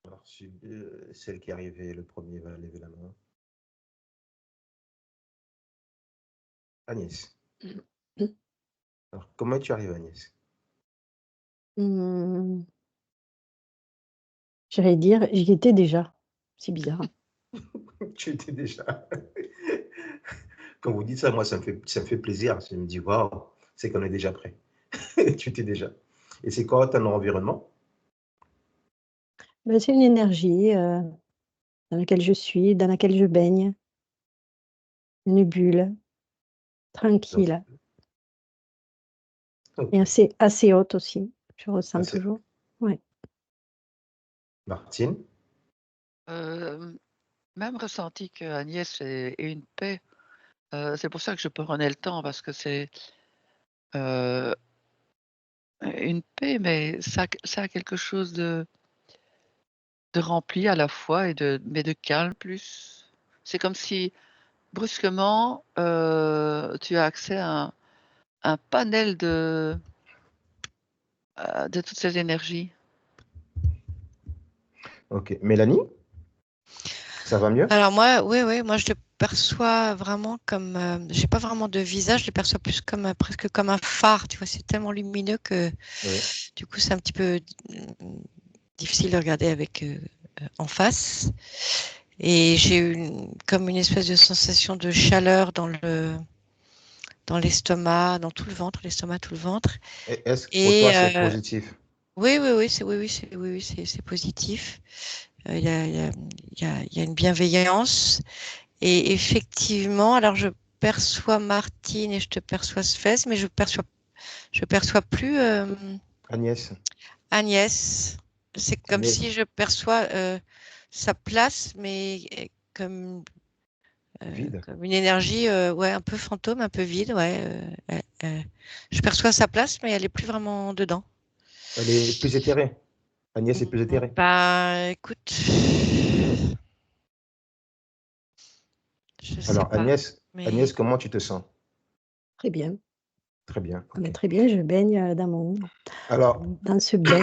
Alors, celle qui est arrivée, le premier va lever la main. Agnès. Mm. Alors, comment tu arrives, Agnès? Hmm, J'allais dire, j'y étais déjà. C'est bizarre. Tu étais déjà. Quand vous dites ça, moi, ça me fait plaisir. Je me dis, waouh, c'est qu'on est déjà prêt. Tu étais déjà. Et c'est quoi ton environnement? Ben, c'est une énergie dans laquelle je suis, dans laquelle je baigne. Une bulle, Donc, tranquille. Et ok. assez haute aussi. Je Ah, ressens toujours. Ouais. Martine? Même ressenti que Agnès et une paix. C'est pour ça que je prenais le temps parce que c'est, heu, une paix, mais ça a quelque chose de rempli à la fois mais de calme plus. C'est comme si brusquement, tu as accès à un panel de toutes ces énergies. Ok. Mélanie? Ça va mieux? Alors moi, oui, oui, moi je le perçois vraiment comme, j'ai pas vraiment de visage, je le perçois plus comme presque comme un phare, tu vois, c'est tellement lumineux que Oui. du coup c'est un petit peu difficile de regarder avec en face. Et j'ai eu comme une espèce de sensation de chaleur dans l'estomac, dans tout le ventre, l'estomac, tout le ventre. Est-ce que pour Et toi, c'est positif? oui, oui, oui, c'est positif. Il y a une bienveillance. Et effectivement, alors je perçois Martine et je te perçois Sfez, mais je perçois plus Agnès? Agnès. C'est comme Agnès? si je perçois sa place, mais Vide? comme une énergie, ouais, un peu fantôme, un peu vide, ouais. Je perçois sa place, mais elle est plus vraiment dedans. Elle est plus éthérée. Agnès est plus éthérée. Bah, écoute, je sais Alors, pas, Agnès, mais comment tu te sens? Très bien. Très bien. Ah ben, Ok. très bien, je baigne Alors, dans ce bain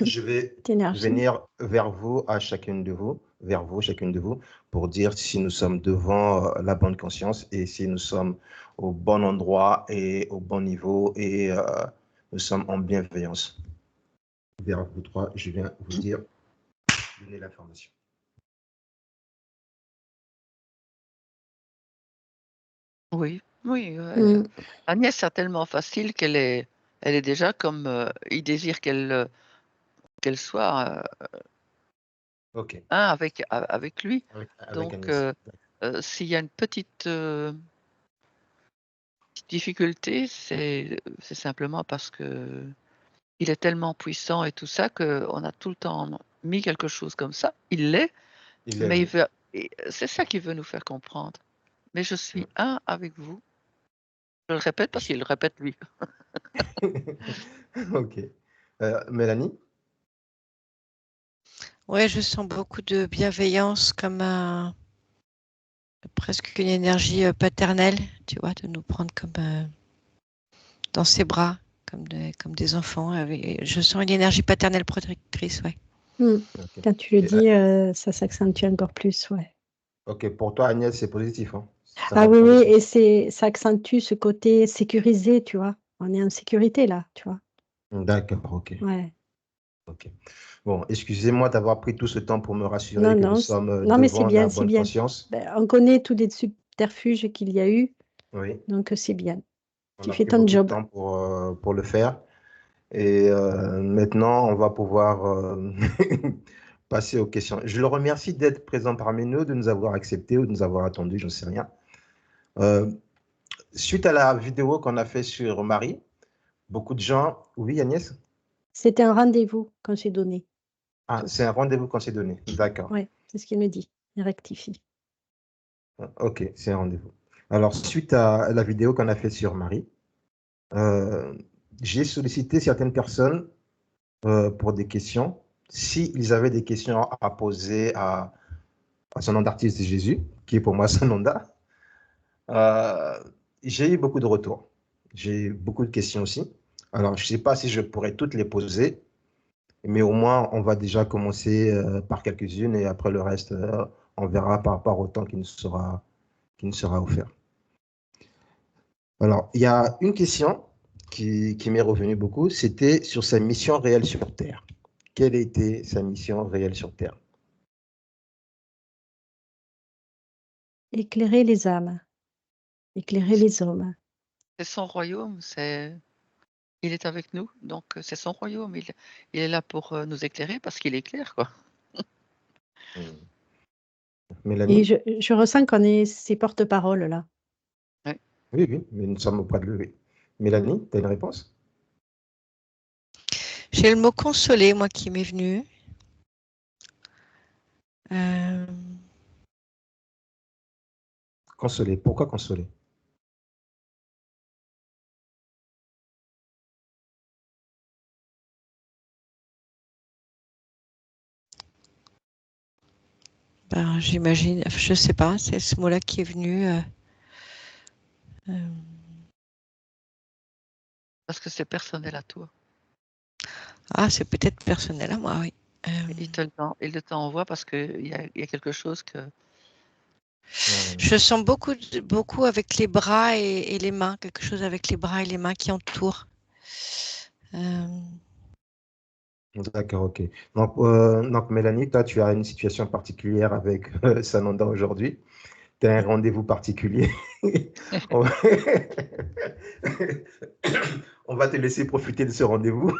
je vais d'énergie. venir vers vous, chacune de vous, pour dire si nous sommes devant la bonne conscience et si nous sommes au bon endroit et au bon niveau et nous sommes en bienveillance. Vers vous trois, je viens vous dire, donner l'information. Oui, oui, Mm. Agnès, c'est tellement facile elle est déjà comme, il désire qu'elle soit, Ok, un avec lui. avec Donc Agnès. s'il y a une petite, difficulté, c'est simplement parce qu'il est tellement puissant et tout ça qu'on a tout le temps mis quelque chose comme ça. Il l'est, Il est, mais il oui. veut et c'est ça qu'il veut nous faire comprendre. Mais je suis un avec vous. Je le répète parce qu'il le répète lui. Ok. Mélanie? ouais, je sens beaucoup de bienveillance comme presque une énergie paternelle, tu vois, de nous prendre comme dans ses bras, comme des enfants. Je sens une énergie paternelle protectrice, ouais. Mm. Ok. Quand tu le Et, dis, ça s'accentue encore plus, ouais. ok, pour toi, Agnès, c'est positif, hein? Ça Ah va oui, dans le oui, sens. et ça accentue ce côté sécurisé, tu vois. On est en sécurité là, tu vois. D'accord, ok. Ouais. Ok. Bon, excusez-moi d'avoir pris tout ce temps pour me rassurer Non, que nous non, sommes non, mais c'est devant bien, la c'est bonne bien. conscience. Ben, on connaît tous les subterfuges qu'il y a eu, Oui, donc c'est bien. on Tu a fais pris ton beaucoup de job. temps pour le faire. Et maintenant, on va pouvoir passer aux questions. Je le remercie d'être présent parmi nous, de nous avoir acceptés ou de nous avoir attendus, je ne sais rien. Euh, Suite à la vidéo qu'on a fait sur Marie, beaucoup de gens... Oui, Agnès? C'était un rendez-vous qu'on s'est donné. Ah, c'est un rendez-vous qu'on s'est donné. D'accord. Ouais, c'est ce qu'il me dit. Il rectifie. Ok, c'est un rendez-vous. Alors, suite à la vidéo qu'on a fait sur Marie, euh, j'ai sollicité certaines personnes pour des questions. S'ils avaient des questions à poser à son nom d'artiste Jésus, qui est pour moi son nom d'art, euh, j'ai eu beaucoup de retours. J'ai eu beaucoup de questions aussi. Alors, je ne sais pas si je pourrais toutes les poser, Mais au moins, on va déjà commencer par quelques-unes et après le reste, on verra par rapport au temps qui nous sera offert. Alors, il y a une question qui m'est revenue beaucoup, c'était sur sa mission réelle sur Terre. Quelle était sa mission réelle sur Terre? Éclairer les âmes, éclairer les hommes. C'est son royaume, il est avec nous, donc c'est son royaume. Il est là pour nous éclairer parce qu'il éclaire, quoi. Hmm. Et Mélanie? je ressens qu'on est ses porte-parole là. Oui, oui, mais nous sommes auprès de lui. Mélanie, tu as une réponse? J'ai le mot consoler, moi, qui m'est venu. Euh, Consoler. Pourquoi consoler? ben, j'imagine, je sais pas, c'est ce mot-là qui est venu. Parce que c'est personnel à toi. Ah, c'est peut-être personnel à moi, oui. Il te t'envoie parce qu'il y a quelque chose que... Je sens beaucoup avec les bras et les mains, quelque chose avec les bras et les mains qui entourent. D'accord, ok. Donc, Mélanie, toi, tu as une situation particulière avec Sananda aujourd'hui. Tu as un rendez-vous particulier. On va... On va te laisser profiter de ce rendez-vous.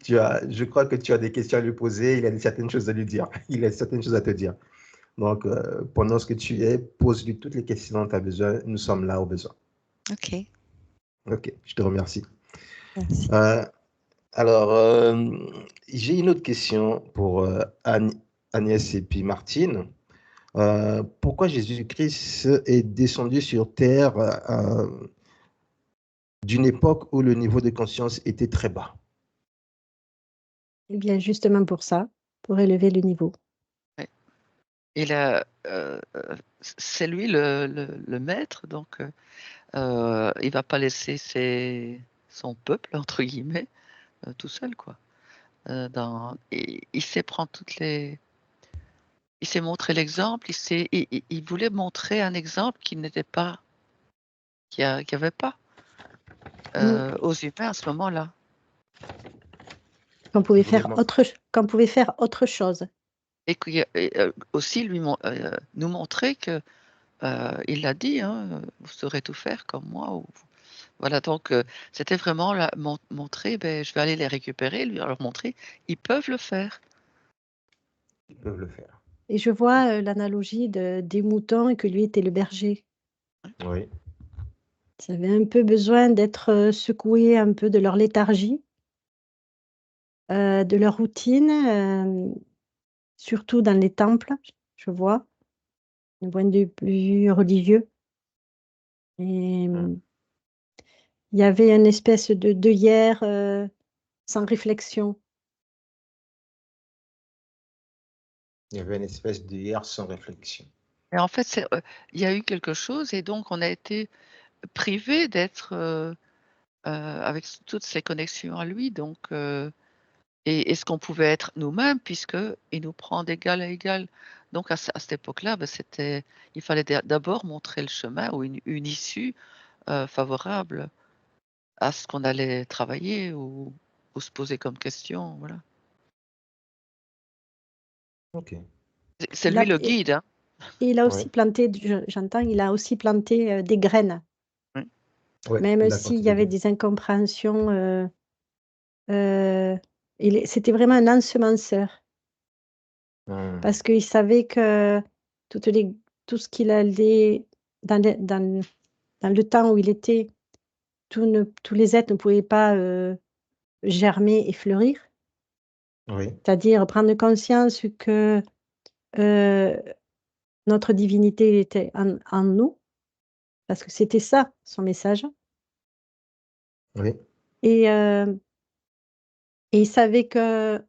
Je crois que tu as des questions à lui poser. Il a certaines choses à lui dire. Il a certaines choses à te dire. Donc, pendant ce que tu es, pose-lui toutes les questions dont tu as besoin. Nous sommes là au besoin. Ok, Ok, je te remercie. merci. Alors, j'ai une autre question pour Agnès et puis Martine. Pourquoi Jésus-Christ est descendu sur terre d'une époque où le niveau de conscience était très bas? Eh bien, justement pour ça, pour élever le niveau. c'est lui le maître, donc il ne va pas laisser son peuple, entre guillemets, tout seul, quoi. Il sait prendre il sait montrer l'exemple, il voulait montrer un exemple qu'il n'était pas, qu'il n'y avait pas aux humains à ce moment-là. Qu'on pouvait Voulez faire autre chose. Et aussi nous montrer que, il l'a dit, hein, vous saurez tout faire comme moi. Voilà, donc c'était vraiment montrer, je vais aller les récupérer, leur montrer, ils peuvent le faire. Ils peuvent le faire. Et je vois l'analogie des moutons et que lui était le berger. Oui. Ils avaient un peu besoin d'être secoués un peu de leur léthargie, de leur routine, surtout dans les temples, je vois, d'un point de vue religieux. Et il y avait une espèce de hier sans réflexion. Il y avait une espèce de hier sans réflexion. Et en fait, il y a eu quelque chose et donc on a été privés d'être avec toutes ces connexions à lui, donc et ce qu'on pouvait être nous-mêmes puisqu'il nous prend d'égal à égal. Donc à cette époque-là, il fallait d'abord montrer le chemin ou une issue favorable à ce qu'on allait travailler ou se poser comme question, voilà. Ok. C'est Il lui a, le guide, hein. et il a Oui. aussi planté, j'entends, il a aussi planté des graines. Oui. Ouais, Même il a s'il y planté avait des des incompréhensions, c'était vraiment un ensemenceur. graines. Parce qu'il savait que tout ce qu'il allait, dans le temps où il était, tous les êtres ne pouvaient pas germer et fleurir. Oui. C'est-à-dire prendre conscience que notre divinité était en nous, parce que c'était ça son message. Oui. Et, et il savait que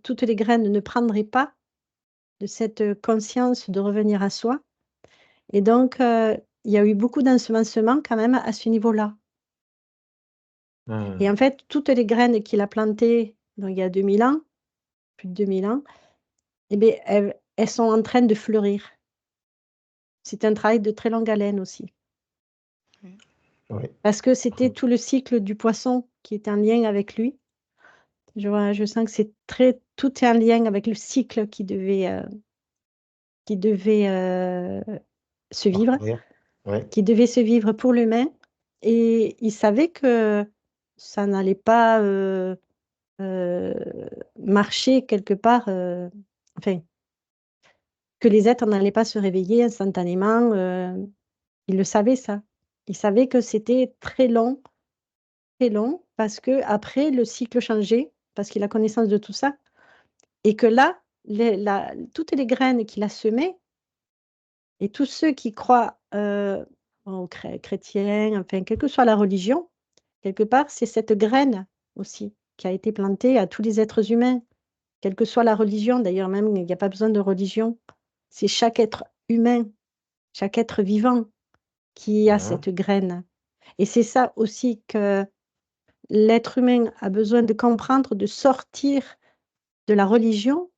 toutes les graines ne prendraient pas de cette conscience de revenir à soi. Et donc, il y a eu beaucoup d'ensemencement quand même à ce niveau-là. Et en fait, toutes les graines qu'il a plantées donc il y a 2000 ans, plus de 2000 ans, eh bien, elles sont en train de fleurir. C'est un travail de très longue haleine aussi. Oui. Parce que c'était tout le cycle du poisson qui est en lien avec lui. Je sens que tout est en lien avec le cycle qui devait se vivre, Oui. qui devait se vivre pour l'humain. Et il savait que ça n'allait pas marcher quelque part, enfin, que les êtres n'allaient pas se réveiller instantanément. Il le savait, ça. Il savait que c'était très long, parce que après le cycle changeait, parce qu'il a connaissance de tout ça. Et que là, toutes les graines qu'il a semées, et tous ceux qui croient aux chrétiens, enfin, quelle que soit la religion, quelque part, c'est cette graine aussi qui a été plantée à tous les êtres humains, quelle que soit la religion. D'ailleurs, même, il n'y a pas besoin de religion. C'est chaque être humain, chaque être vivant qui a cette graine. Et c'est ça aussi que l'être humain a besoin de comprendre, de sortir de la religion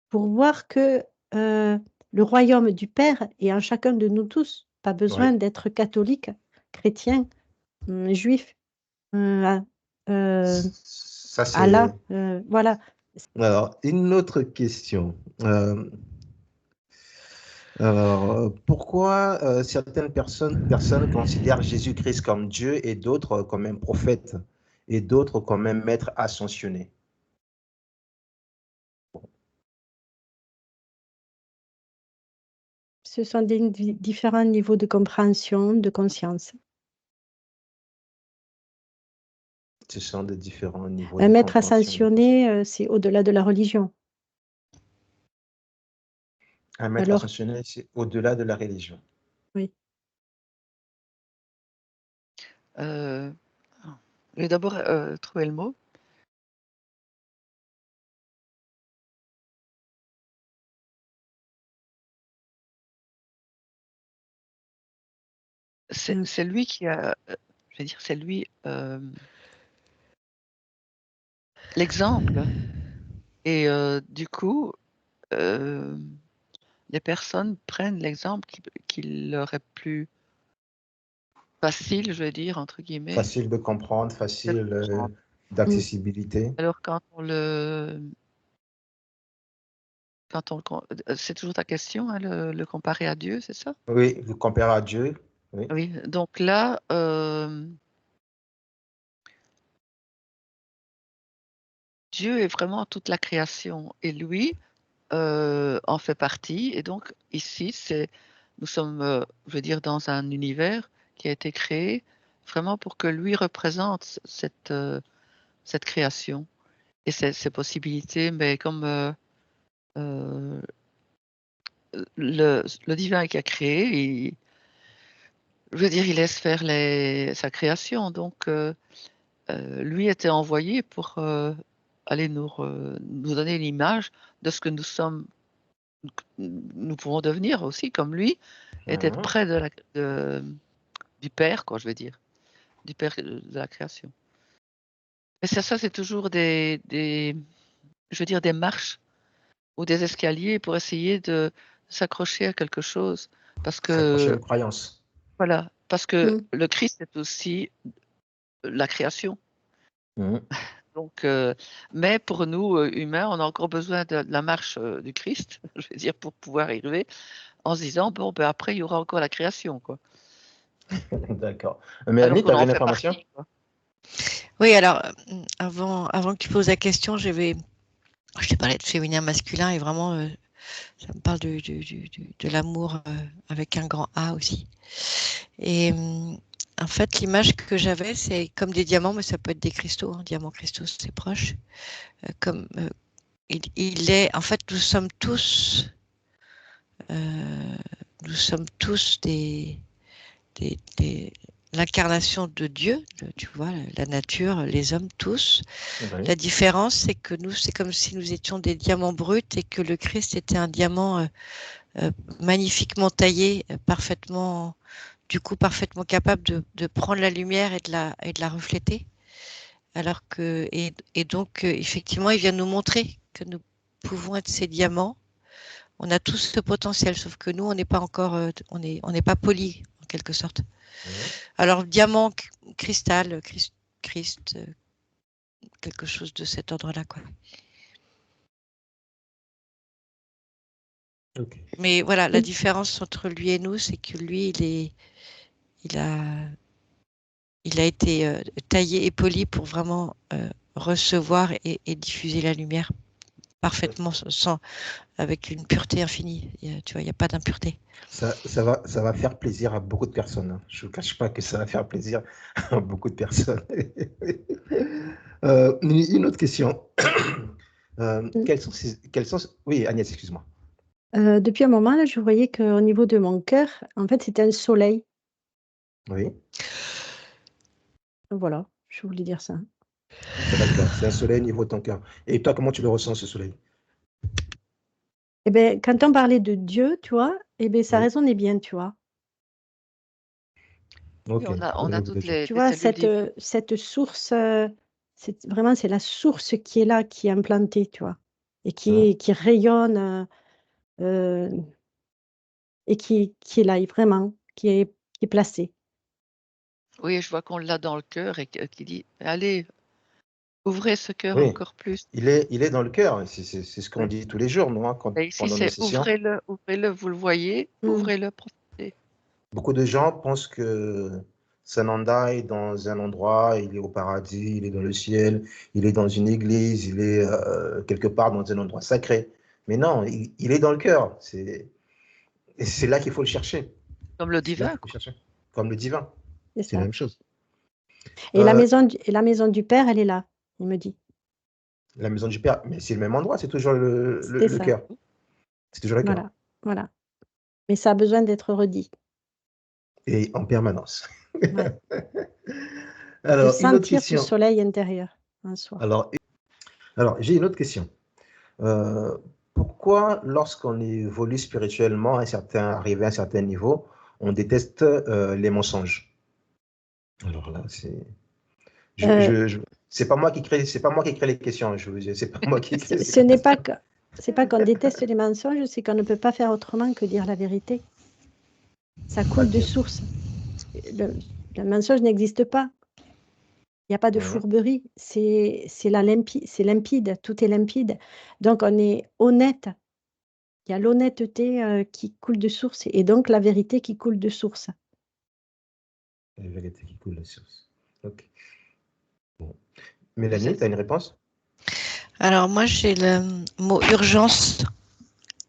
pour voir que le royaume du Père est en chacun de nous tous. Pas besoin d'être catholique, chrétien, juif, Ça, c'est... Allah, voilà. Alors, une autre question. Pourquoi certaines personnes considèrent Jésus-Christ comme Dieu et d'autres comme un prophète et d'autres comme un maître ascensionné? Ce sont des différents niveaux de compréhension, de conscience. Ce sont des différents niveaux Un de maître compréhension. ascensionné, c'est au-delà de la religion. Un maître Alors, ascensionné, c'est au-delà de la religion. oui. Je vais d'abord trouver le mot. C'est lui qui a, je vais dire, c'est lui l'exemple. Et du coup, les personnes prennent l'exemple qui leur est plus facile, je vais dire, entre guillemets. Facile de comprendre, facile d'accessibilité. Alors c'est toujours ta question, hein, le comparer à Dieu, c'est ça? Oui, vous comparez à Dieu. Oui. Oui, donc là, Dieu est vraiment toute la création et lui en fait partie. Et donc ici, nous sommes, je veux dire, dans un univers qui a été créé vraiment pour que lui représente cette création et ces possibilités, mais comme le divin qui a créé, je veux dire, il laisse faire sa création. Donc, lui était envoyé pour aller nous donner l'image de ce que nous pouvons devenir aussi comme lui, et d'être près du Père, quoi, je veux dire, du Père de la création. Et ça c'est toujours je veux dire, des marches ou des escaliers pour essayer de s'accrocher à quelque chose. Parce S'accrocher à que, une croyance. voilà, parce que le Christ est aussi la création. Donc, mais pour nous, humains, on a encore besoin de la marche du Christ, je veux dire, pour pouvoir y arriver, en se disant, bon, ben, après, il y aura encore la création, quoi. D'accord. Mélanie, tu avais une information? Oui, alors, avant que tu poses la question, je t'ai parlé de féminin masculin et vraiment, ça me parle de l'amour avec un grand A aussi. Et en fait, l'image que j'avais, c'est comme des diamants, mais ça peut être des cristaux. Hein. Diamant, cristaux, c'est proche. Il est, en fait, nous sommes tous l'incarnation de Dieu, tu vois, la nature, les hommes, tous. Oui. La différence, c'est que nous, c'est comme si nous étions des diamants bruts et que le Christ était un diamant magnifiquement taillé, parfaitement capable de prendre la lumière et de la refléter. alors que, et donc, effectivement, il vient nous montrer que nous pouvons être ces diamants. On a tous ce potentiel, sauf que nous, on n'est pas encore, on n'est pas poli, en quelque sorte. Alors, diamant, cristal, Christ, quelque chose de cet ordre-là, quoi. Ok. Mais voilà, la différence entre lui et nous, c'est que lui, il a été taillé et poli pour vraiment recevoir et diffuser la lumière parfaitement, avec une pureté infinie. Tu vois, il n'y a pas d'impureté. Ça va faire plaisir à beaucoup de personnes, hein. Je ne vous cache pas que ça va faire plaisir à beaucoup de personnes. Une autre question. Oui, Agnès, excuse-moi. Depuis un moment, là, je voyais qu'au niveau de mon cœur, en fait, c'était un soleil. Oui, Voilà, je voulais dire ça. d'accord. C'est un soleil au niveau de ton cœur. Et toi, comment tu le ressens, ce soleil? Eh ben, quand on parlait de Dieu, tu vois, eh ben, ça Oui. résonnait bien, tu vois. Oui, Ok. on a toutes Tu les vois, cellules divines. cette source, vraiment, c'est la source qui est là, qui est implantée, tu vois, et qui rayonne euh, et qui est là, et vraiment, qui est placée. Oui, je vois qu'on l'a dans le cœur et qui dit, allez, ouvrez ce cœur Oui, encore plus. il est dans le cœur. C'est ce qu'on dit tous les jours, nous, hein, Et ici, pendant nos c'est sessions. ouvrez-le, vous le voyez, Mm. ouvrez-le, profitez. Beaucoup de gens pensent que Sananda est dans un endroit, il est au paradis, il est dans le ciel, il est dans une église, il est quelque part dans un endroit sacré. Mais non, il est dans le cœur. Et c'est là qu'il faut le chercher. Comme le C'est là divin, qu'il faut le quoi. chercher. Comme le divin. C'est C'est la ça. même chose. Et la Euh, maison du Père, elle est là, il me dit. la maison du Père, mais c'est le même endroit, c'est toujours C'est le ça. cœur. C'est toujours le cœur. Voilà, voilà. Mais ça a besoin d'être redit. Et en permanence. Ouais. De Alors, une autre sentir ce question. soleil intérieur en soi. Alors, j'ai une autre question. Euh, Pourquoi, lorsqu'on évolue spirituellement, arrivé à un certain niveau, on déteste les mensonges? Alors là, Euh, c'est pas moi qui crée, c'est pas moi qui crée les questions. C'est pas moi qui crée ces ce n'est pas questions. c'est pas qu'on déteste les mensonges, c'est qu'on ne peut pas faire autrement que dire la vérité. Ça coule de Ok. source. Le, le mensonge n'existe pas. Il n'y a pas de Mhm. fourberie. C'est limpide. Tout est limpide. Donc on est honnête. Il y a l'honnêteté qui coule de source et donc la vérité qui coule de source. La vérité qui coule la source. Ok. Bon. Vous Mélanie, êtes tu as une réponse? Alors, moi, j'ai le mot urgence.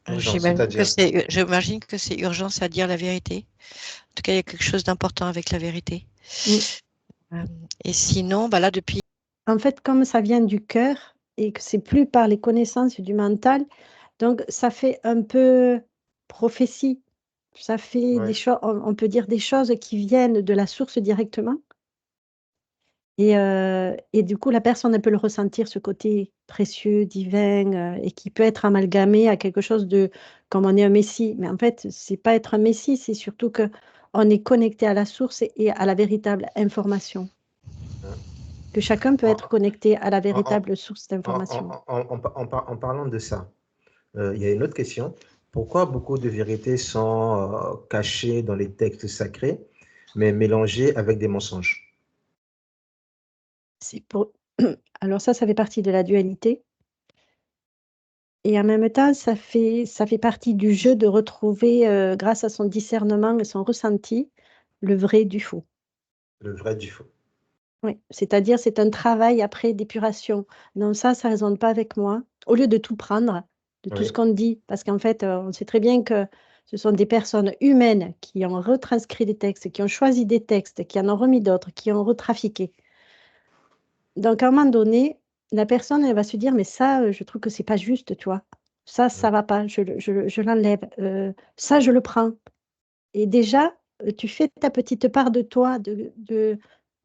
Urgence, c'est-à-dire? J'imagine que c'est urgence à dire la vérité. En tout cas, il y a quelque chose d'important avec la vérité. Mm. Et sinon, bah là, depuis. En fait, comme ça vient du cœur et que c'est plus par les connaissances du mental, donc ça fait un peu prophétie. Ça fait des Ouais. choses, on peut dire des choses qui viennent de la source directement. Et du coup, la personne elle peut le ressentir, ce côté précieux, divin, et qui peut être amalgamé à quelque chose de, comme on est un messie. Mais en fait, c'est pas être un messie, c'est surtout que on est connecté à la source et à la véritable information. Hein. Que chacun peut En, être connecté à la en- en- véritable source d'information. en parlant de ça, il y a une autre question. Pourquoi beaucoup de vérités sont cachées dans les textes sacrés, mais mélangées avec des mensonges? C'est pour... Alors ça fait partie de la dualité. Et en même temps, ça fait partie du jeu de retrouver, grâce à son discernement et son ressenti, le vrai du faux. Le vrai du faux. Oui, c'est-à-dire c'est un travail après d'épuration. Non, ça ne résonne pas avec moi. Au lieu de tout prendre, de tout ce Oui. qu'on dit, parce qu'en fait, on sait très bien que ce sont des personnes humaines qui ont retranscrit des textes, qui ont choisi des textes, qui en ont remis d'autres, qui ont retrafiqué. Donc, à un moment donné, la personne, elle va se dire, mais ça, je trouve que c'est pas juste, tu vois. Ça va pas, je l'enlève. Ça, je le prends. Et déjà, tu fais ta petite part de toi, de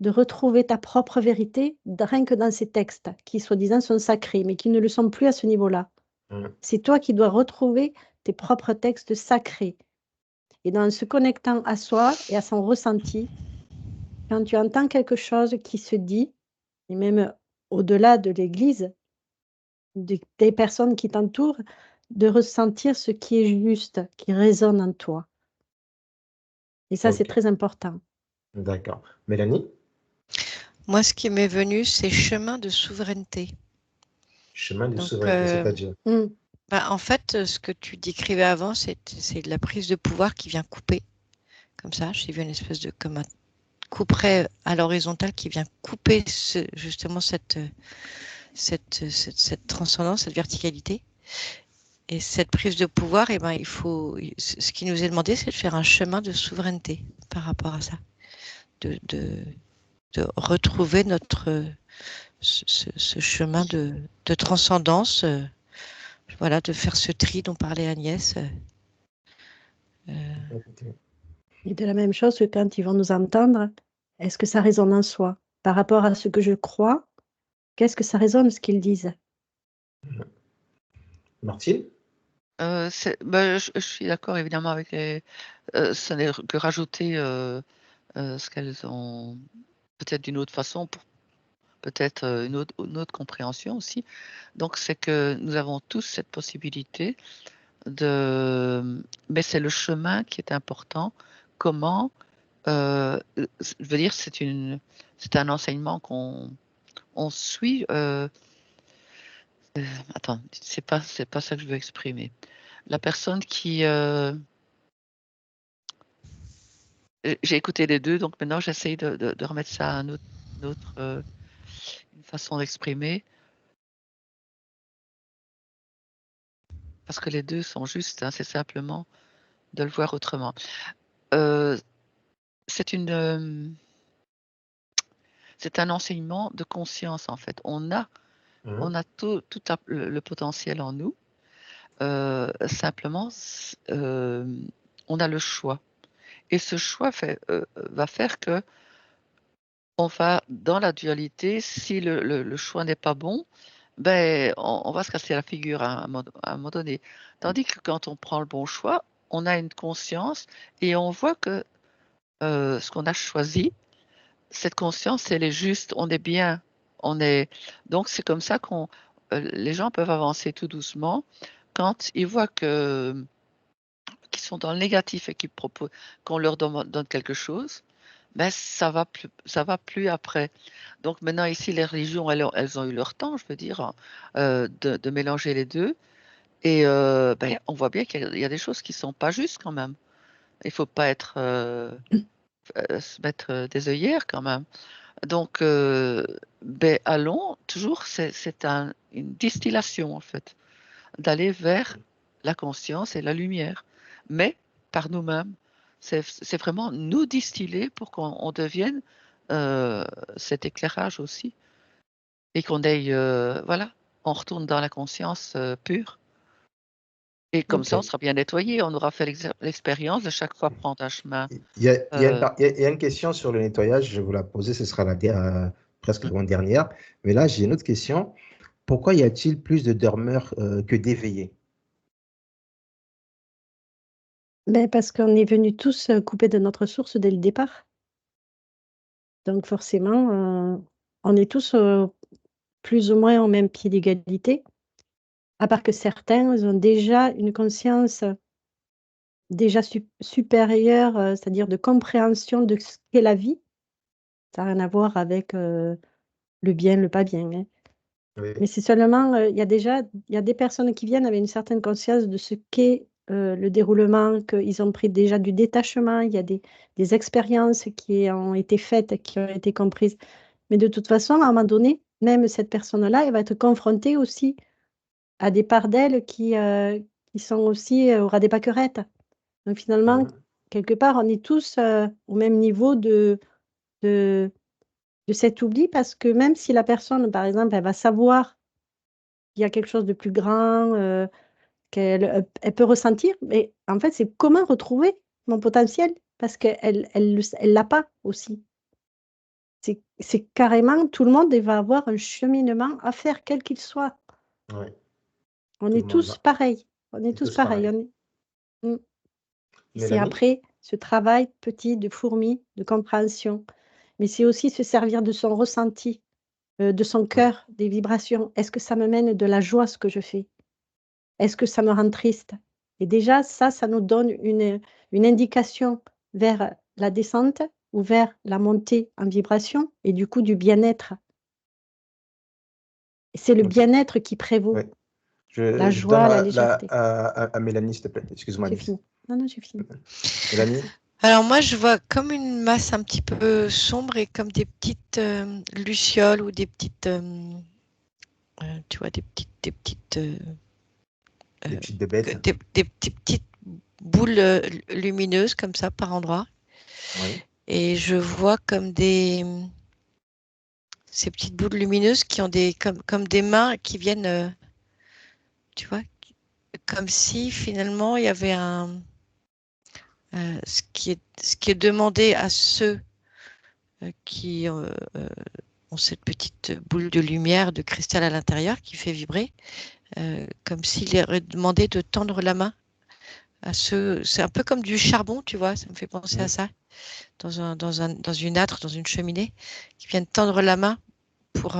retrouver ta propre vérité, rien que dans ces textes, qui soi-disant sont sacrés, mais qui ne le sont plus à ce niveau-là. Mm. C'est toi qui dois retrouver tes propres textes sacrés. Et dans se connectant à soi et à son ressenti, quand tu entends quelque chose qui se dit, et même au-delà de l'Église, des personnes qui t'entourent, de ressentir ce qui est juste, qui résonne en toi. Et ça, c'est Ok, très important. d'accord. Mélanie, Moi, ce qui m'est venu, c'est chemin de souveraineté. chemin de Donc, souveraineté, c'est-à-dire. en fait, ce que tu décrivais avant, c'est de la prise de pouvoir qui vient couper, comme ça. J'ai vu une espèce de comme un couperet à l'horizontale qui vient couper justement cette transcendance, cette verticalité. Et cette prise de pouvoir, ce qui nous est demandé, c'est de faire un chemin de souveraineté par rapport à ça, de retrouver ce chemin de transcendance, voilà, de faire ce tri dont parlait Agnès. Ok. Et de la même chose que quand ils vont nous entendre, est-ce que ça résonne en soi? Par rapport à ce que je crois, qu'est-ce que ça résonne, ce qu'ils disent? Martine? Je suis d'accord évidemment avec ça n'est que rajouter ce qu'elles ont peut-être d'une autre façon, pour peut-être une autre compréhension aussi. Donc, c'est que nous avons tous cette possibilité mais c'est le chemin qui est important. Comment, je veux dire, c'est un enseignement qu'on suit. Attends, c'est pas ça que je veux exprimer. La personne qui, j'ai écouté les deux, donc maintenant j'essaye de remettre ça à une autre une façon d'exprimer. Parce que les deux sont justes, hein, c'est simplement de le voir autrement. C'est un enseignement de conscience, en fait. On a tout le potentiel en nous. Simplement, on a le choix. Et ce choix va faire que on va dans la dualité. Si le choix n'est pas bon, ben, on va se casser la figure à un moment donné. Tandis que quand on prend le bon choix, on a une conscience et on voit que ce qu'on a choisi, cette conscience, elle est juste, on est bien, donc c'est comme ça les gens peuvent avancer tout doucement quand ils voient qu'ils sont dans le négatif et qu'on leur donne quelque chose, ben ça va plus après. Donc maintenant ici, les religions, elles ont eu leur temps, je veux dire, de mélanger les deux, et ben, on voit bien qu'il y a des choses qui sont pas justes quand même. Il faut pas se mettre des œillères quand même. Donc, ben, allons toujours, c'est une distillation en fait, d'aller vers la conscience et la lumière, mais par nous-mêmes. C'est vraiment nous distiller pour qu'on devienne cet éclairage aussi, et qu'on aille, voilà, on retourne dans la conscience pure. Et comme ça, on Ok. sera bien nettoyé, on aura fait l'expérience de chaque fois prendre un chemin. Il y a une question sur le nettoyage, je vais vous la poser, ce sera presque l'avant-dernière. Mais là, j'ai une autre question. Pourquoi y a-t-il plus de dormeurs que d'éveillés? Ben, parce qu'on est venus tous coupés de notre source dès le départ. Donc forcément, on est tous plus ou moins au même pied d'égalité, à part que certains ils ont déjà une conscience déjà supérieure, c'est-à-dire de compréhension de ce qu'est la vie. Ça n'a rien à voir avec le bien, le pas bien, hein. Oui. Mais c'est seulement, il y a des personnes qui viennent avec une certaine conscience de ce qu'est le déroulement, qu'ils ont pris déjà du détachement, il y a des expériences qui ont été faites, qui ont été comprises. Mais de toute façon, à un moment donné, même cette personne-là, elle va être confrontée aussi à des parts d'elle qui sont aussi au ras des pâquerettes. Donc finalement, quelque part, on est tous au même niveau de cet oubli, parce que même si la personne, par exemple, elle va savoir qu'il y a quelque chose de plus grand, elle peut ressentir, mais en fait, c'est comment retrouver mon potentiel, parce qu'elle l'a pas aussi. C'est carrément tout le monde, il va avoir un cheminement à faire, quel qu'il soit. Ouais, On tout le est monde tous va. pareils. On est C'est tous tous pareils. pareil. Mmh. Et c'est Mélanie? après ce travail petit de fourmi, de compréhension. Mais c'est aussi se servir de son ressenti. de son cœur, des vibrations. Est-ce que ça me mène de la joie ce que je fais? Est-ce que ça me rend triste? Et déjà, ça nous donne une indication vers la descente ou vers la montée en vibration et du coup du bien-être. Et c'est le Ok. bien-être qui prévaut, Ouais. la Je donne joie, la légèreté. à Mélanie, s'il te plaît. Excuse-moi, J'ai Alice. fini. Non, j'ai fini. Mélanie? Alors moi, je vois comme une masse un petit peu sombre et comme des petites lucioles ou des petites, tu vois, des petites, Des petites bébêtes. des petites boules lumineuses comme ça par endroits. Oui. Et je vois comme ces petites boules lumineuses qui ont comme des mains qui viennent, tu vois, comme si finalement il y avait ce qui est demandé à ceux qui ont cette petite boule de lumière, de cristal à l'intérieur qui fait vibrer, comme s'il leur demandé de tendre la main à ceux. C'est un peu comme du charbon, tu vois, ça me fait penser à ça, dans une âtre, dans une cheminée, qui viennent tendre la main pour.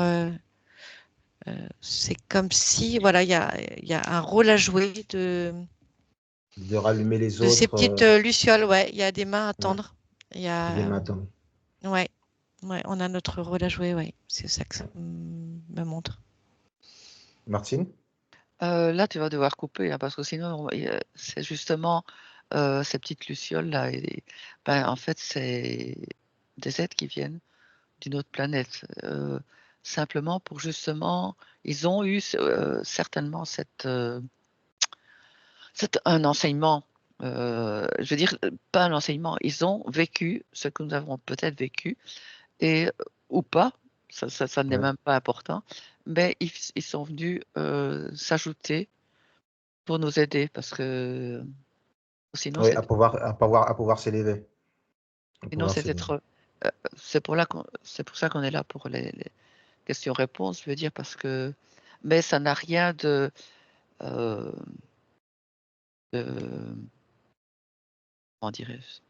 C'est comme si, voilà, il y a un rôle à jouer De rallumer les de ces autres. petites lucioles, ouais, il y a des mains à Ouais, tendre. Il y des a, matins. ouais, on a notre rôle à jouer, ouais. C'est ça que ça me montre. Martine? Là, tu vas devoir couper, hein, parce que sinon, c'est justement ces petites lucioles-là. En fait, c'est des êtres qui viennent d'une autre planète. Simplement pour justement, ils ont eu certainement un enseignement. Je veux dire, pas un enseignement, ils ont vécu ce que nous avons peut-être vécu, et ou pas, ça n'est Ouais. même pas important, mais ils sont venus s'ajouter pour nous aider, parce que sinon, Oui, à pouvoir s'élever. À sinon pouvoir ces s'élever. êtres, c'est pour ça qu'on est là pour les questions-réponses, je veux dire, parce que, mais ça n'a rien euh, de comment dirais-je,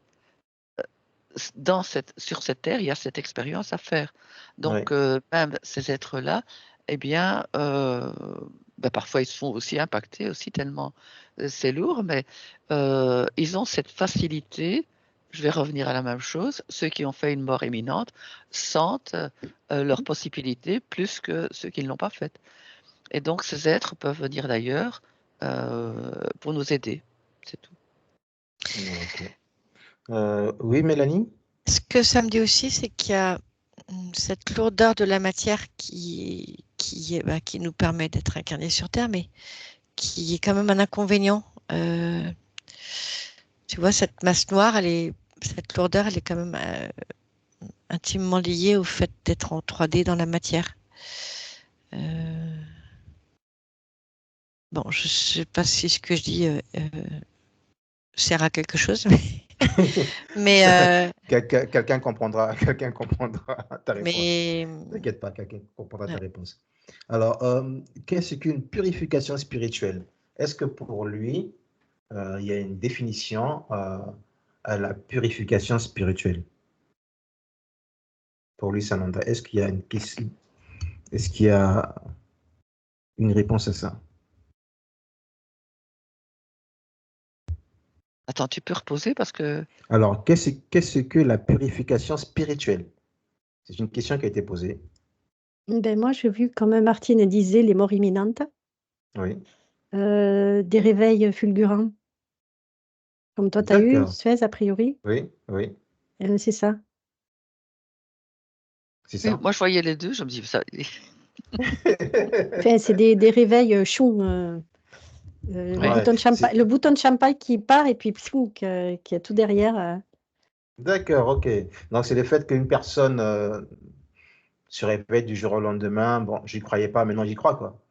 sur cette terre, il y a cette expérience à faire. Oui. Donc, même ces êtres-là, eh bien, parfois ils se font aussi impacter aussi tellement c'est lourd, mais ils ont cette facilité. Je vais revenir à la même chose. Ceux qui ont fait une mort imminente sentent leurs possibilités plus que ceux qui ne l'ont pas faite. Et donc, ces êtres peuvent venir d'ailleurs pour nous aider. C'est tout. Ok. Oui, Mélanie? Ce que ça me dit aussi, c'est qu'il y a cette lourdeur de la matière qui nous permet d'être incarnés sur Terre, mais qui est quand même un inconvénient. Tu vois, cette masse noire, cette lourdeur, elle est quand même intimement liée au fait d'être en 3D dans la matière. Bon, je ne sais pas si ce que je dis sert à quelque chose, mais Quelqu'un comprendra ta réponse. mais T'inquiète pas, quelqu'un comprendra ta ouais. réponse. Alors, qu'est-ce qu'une purification spirituelle? Est-ce que pour lui, il y a une définition à la purification spirituelle? Pour lui, Sananda, est-ce qu'il y a est-ce qu'il y a une réponse à ça? Attends, tu peux reposer parce que Alors, qu'est-ce que la purification spirituelle? C'est une question qui a été posée. Ben moi, j'ai vu, comme Martine disait, les morts imminentes, Oui, des réveils fulgurants, comme toi tu as eu, d'accord. Suez, a priori. Oui, oui, C'est ça. c'est oui, ça. moi je voyais les deux, je me dis ça. Enfin, c'est des réveils choum, Oui. Ouais, le bouton de champagne qui part et puis pfou, qui est tout derrière. d'accord, ok. Donc, c'est le fait qu'une personne se réveille du jour au lendemain. Bon, j'y croyais pas, maintenant j'y crois, quoi.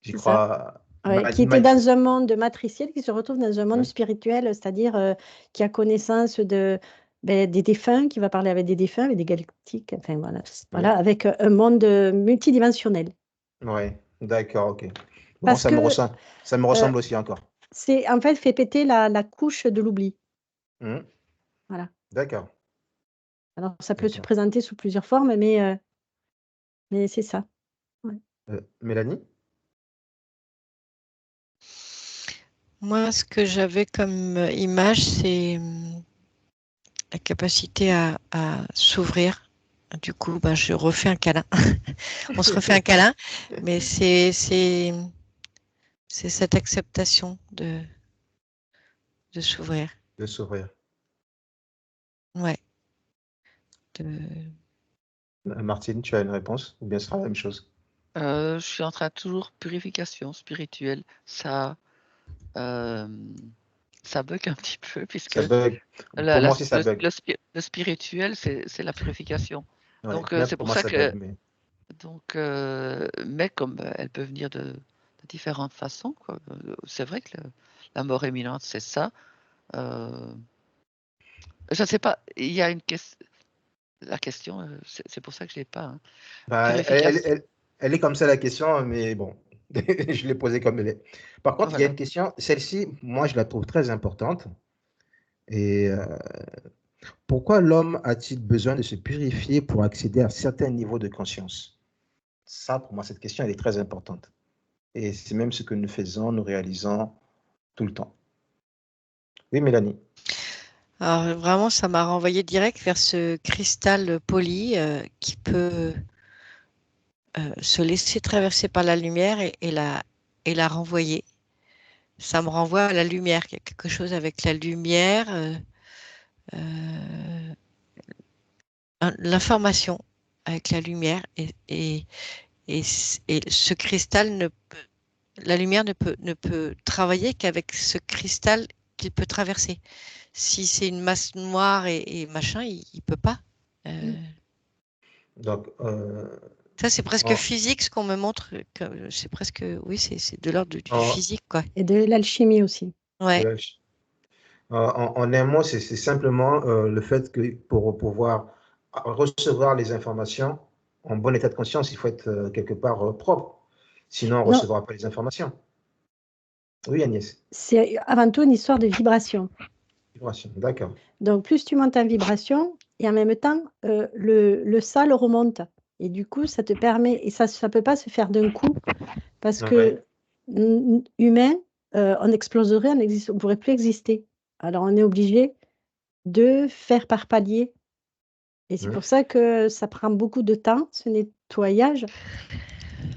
J'y C'est ça. crois. Ouais, qui était dans un monde matriciel, qui se retrouve dans un monde Ouais, spirituel, c'est-à-dire qui a connaissance des défunts, qui va parler avec des défunts, avec des galactiques, enfin voilà, oui, voilà, avec un monde multidimensionnel. ouais, d'accord, ok. Bon, Parce que ça me euh, ressemble aussi encore. c'est en fait fait péter la couche de l'oubli. Mhm, Voilà. d'accord, Alors ça peut se d'accord. présenter sous plusieurs formes, mais Mais c'est ça. Mélanie? Moi, ce que j'avais comme image, c'est la capacité à s'ouvrir. Du coup, je refais un câlin. On se refait un câlin, mais c'est cette acceptation de s'ouvrir. De s'ouvrir. Ouais. Martine, tu as une réponse ou bien ce sera la même chose? Je suis en train toujours purification spirituelle. Ça bug un petit peu puisque Ça bug. la Pour la moi aussi, ça bug. le spirituel, c'est la purification. Ouais, Donc même c'est pour pour moi, ça ça bug. que Mais... mais comme elle peut venir de différentes façons, quoi. C'est vrai que la mort imminente, c'est ça. Je ne sais pas, il y a une la question, c'est pour ça que je l'ai pas, hein. Bah, Purification. elle est comme ça la question, mais bon, je l'ai posée comme elle est. Par contre, il y a Voilà. une question, celle-ci, moi, je la trouve très importante. Et pourquoi l'homme a-t-il besoin de se purifier pour accéder à certains niveaux de conscience? Ça, pour moi, cette question, elle est très importante. Et c'est même ce que nous faisons, nous réalisons tout le temps. Oui, Mélanie. Alors vraiment, ça m'a renvoyé direct vers ce cristal poli qui peut se laisser traverser par la lumière et la renvoyer. Ça me renvoie à la lumière. Il y a quelque chose avec la lumière, l'information avec la lumière et ce cristal la lumière ne peut travailler qu'avec ce cristal qu'il peut traverser. Si c'est une masse noire et machin, il peut pas. Donc, Ça, c'est presque en, physique ce qu'on me montre. C'est presque, oui, c'est de l'ordre du en, physique, quoi. Et de l'alchimie aussi. Ouais. en un mot, c'est simplement le fait que pour pouvoir recevoir les informations en bon état de conscience, il faut être quelque part propre. Sinon, on ne Non, recevra pas les informations. Oui, Agnès. c'est avant tout une histoire de vibration. Vibration, d'accord. Donc, plus tu montes en vibration, et en même temps, le sale remonte. Et du coup, ça te permet, et ça ne peut pas se faire d'un coup, parce Ouais. que humain, on exploserait, on ne pourrait plus exister. Alors, on est obligé de faire par palier. Et c'est pour ça que ça prend beaucoup de temps, ce nettoyage,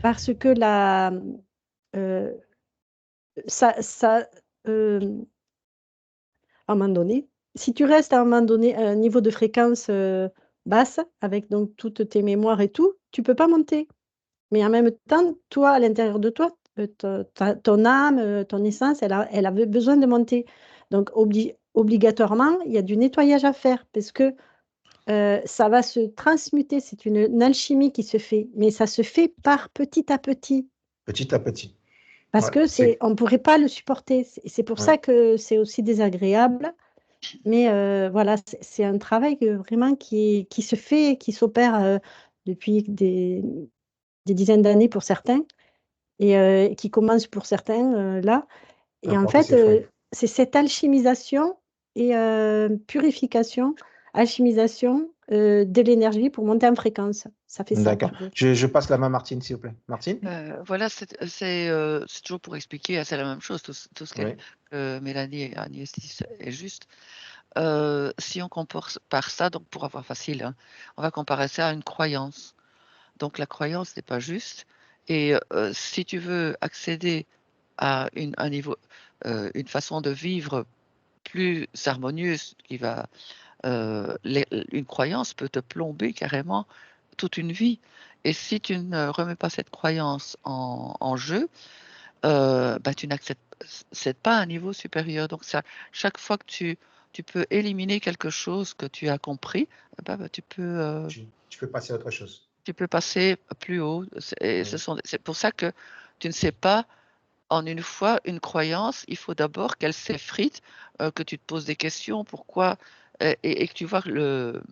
parce que euh, ça à un moment donné, si tu restes à un moment donné à un niveau de fréquence basse, avec donc toutes tes mémoires et tout, tu peux pas monter. Mais en même temps, toi, à l'intérieur de toi, ton âme, ton essence, elle avait besoin de monter. Donc, obligatoirement, il y a du nettoyage à faire parce que ça va se transmuter. C'est une alchimie qui se fait, mais ça se fait par petit à petit. Petit à petit. Parce Ouais, que on ne pourrait pas le supporter. C'est pour ouais. ça que c'est aussi désagréable. Mais voilà, c'est un travail vraiment qui se fait, qui s'opère depuis des dizaines d'années pour certains, et qui commence pour certains là. À Et en porter fait, ses fruits. c'est cette alchimisation et purification, alchimisation de l'énergie pour monter en fréquence. Ça fait ça. D'accord. Je passe la main à Martine, s'il vous plaît. Martine? Voilà, c'est toujours pour expliquer, c'est la même chose, tout ce Oui. que Mélanie et Agnès disent est juste. Si on compare ça, donc pour avoir facile, hein, on va comparer ça à une croyance. Donc la croyance n'est pas juste. Et si tu veux accéder à un niveau, une façon de vivre plus harmonieuse, une croyance peut te plomber carrément toute une vie. Et si tu ne remets pas cette croyance en jeu, tu n'accèdes pas à un niveau supérieur. Donc ça, chaque fois que tu peux éliminer quelque chose que tu as compris, Tu peux passer à autre chose. tu peux passer plus haut. C'est pour ça que tu ne sais pas, en une fois, une croyance, il faut d'abord qu'elle s'effrite, que tu te poses des questions, pourquoi, et que tu vois que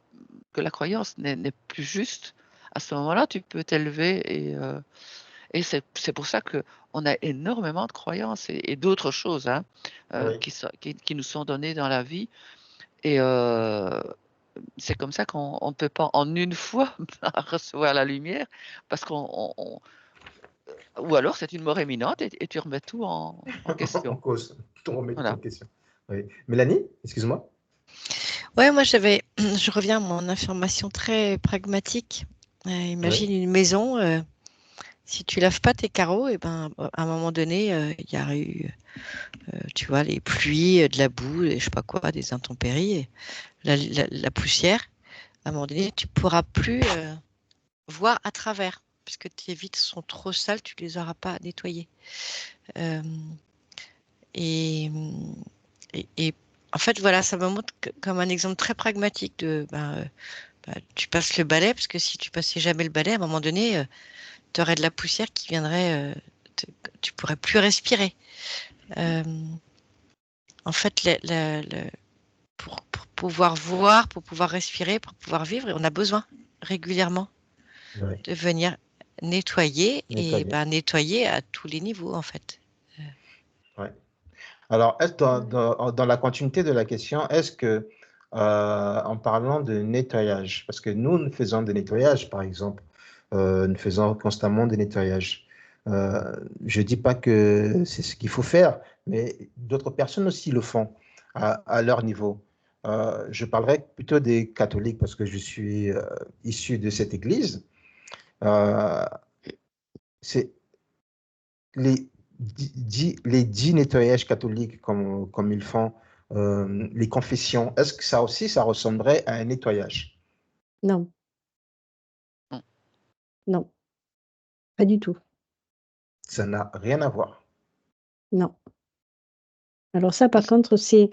la croyance n'est plus juste. À ce moment-là, tu peux t'élever et c'est pour ça qu'on a énormément de croyances et d'autres choses, hein, Oui. qui nous sont données dans la vie et c'est comme ça qu'on ne peut pas en une fois recevoir la lumière, parce ou alors c'est une mort imminente et tu remets tout en En question. cause, tout remettre Voilà. en question. Oui. Mélanie, excuse-moi. Ouais, moi je reviens à mon information très pragmatique. Imagine Oui, une maison, si tu laves pas tes carreaux, et ben à un moment donné, il y a eu, tu vois, les pluies, de la boue, et je sais pas quoi, des intempéries, et la poussière. À un moment donné, tu pourras plus voir à travers, puisque tes vitres sont trop sales, tu les auras pas nettoyées. Euh, et, et en fait, voilà, ça me montre comme un exemple très pragmatique de, tu passes le balai, parce que si tu passais jamais le balai, à un moment donné, tu aurais de la poussière qui viendrait, tu pourrais plus respirer. Euh, en fait, pour pouvoir voir, pour pouvoir respirer, pour pouvoir vivre, on a besoin régulièrement oui. de venir nettoyer et Nettoyer. nettoyer à tous les niveaux, en fait. Ouais. Alors, dans la continuité de la question, est-ce que, en parlant de nettoyage, parce que nous faisons des nettoyages, par exemple, nous faisons constamment des nettoyages. Je ne dis pas que c'est ce qu'il faut faire, mais d'autres personnes aussi le font à leur niveau. Je parlerai plutôt des catholiques parce que je suis issu de cette église. Euh, c'est les les 10 nettoyages catholiques comme ils font, les confessions, est-ce que ça aussi, ça ressemblerait à un nettoyage? Non, Mm. non, pas du tout. Ça n'a rien à voir. Non. Alors ça, par Parce- contre, c'est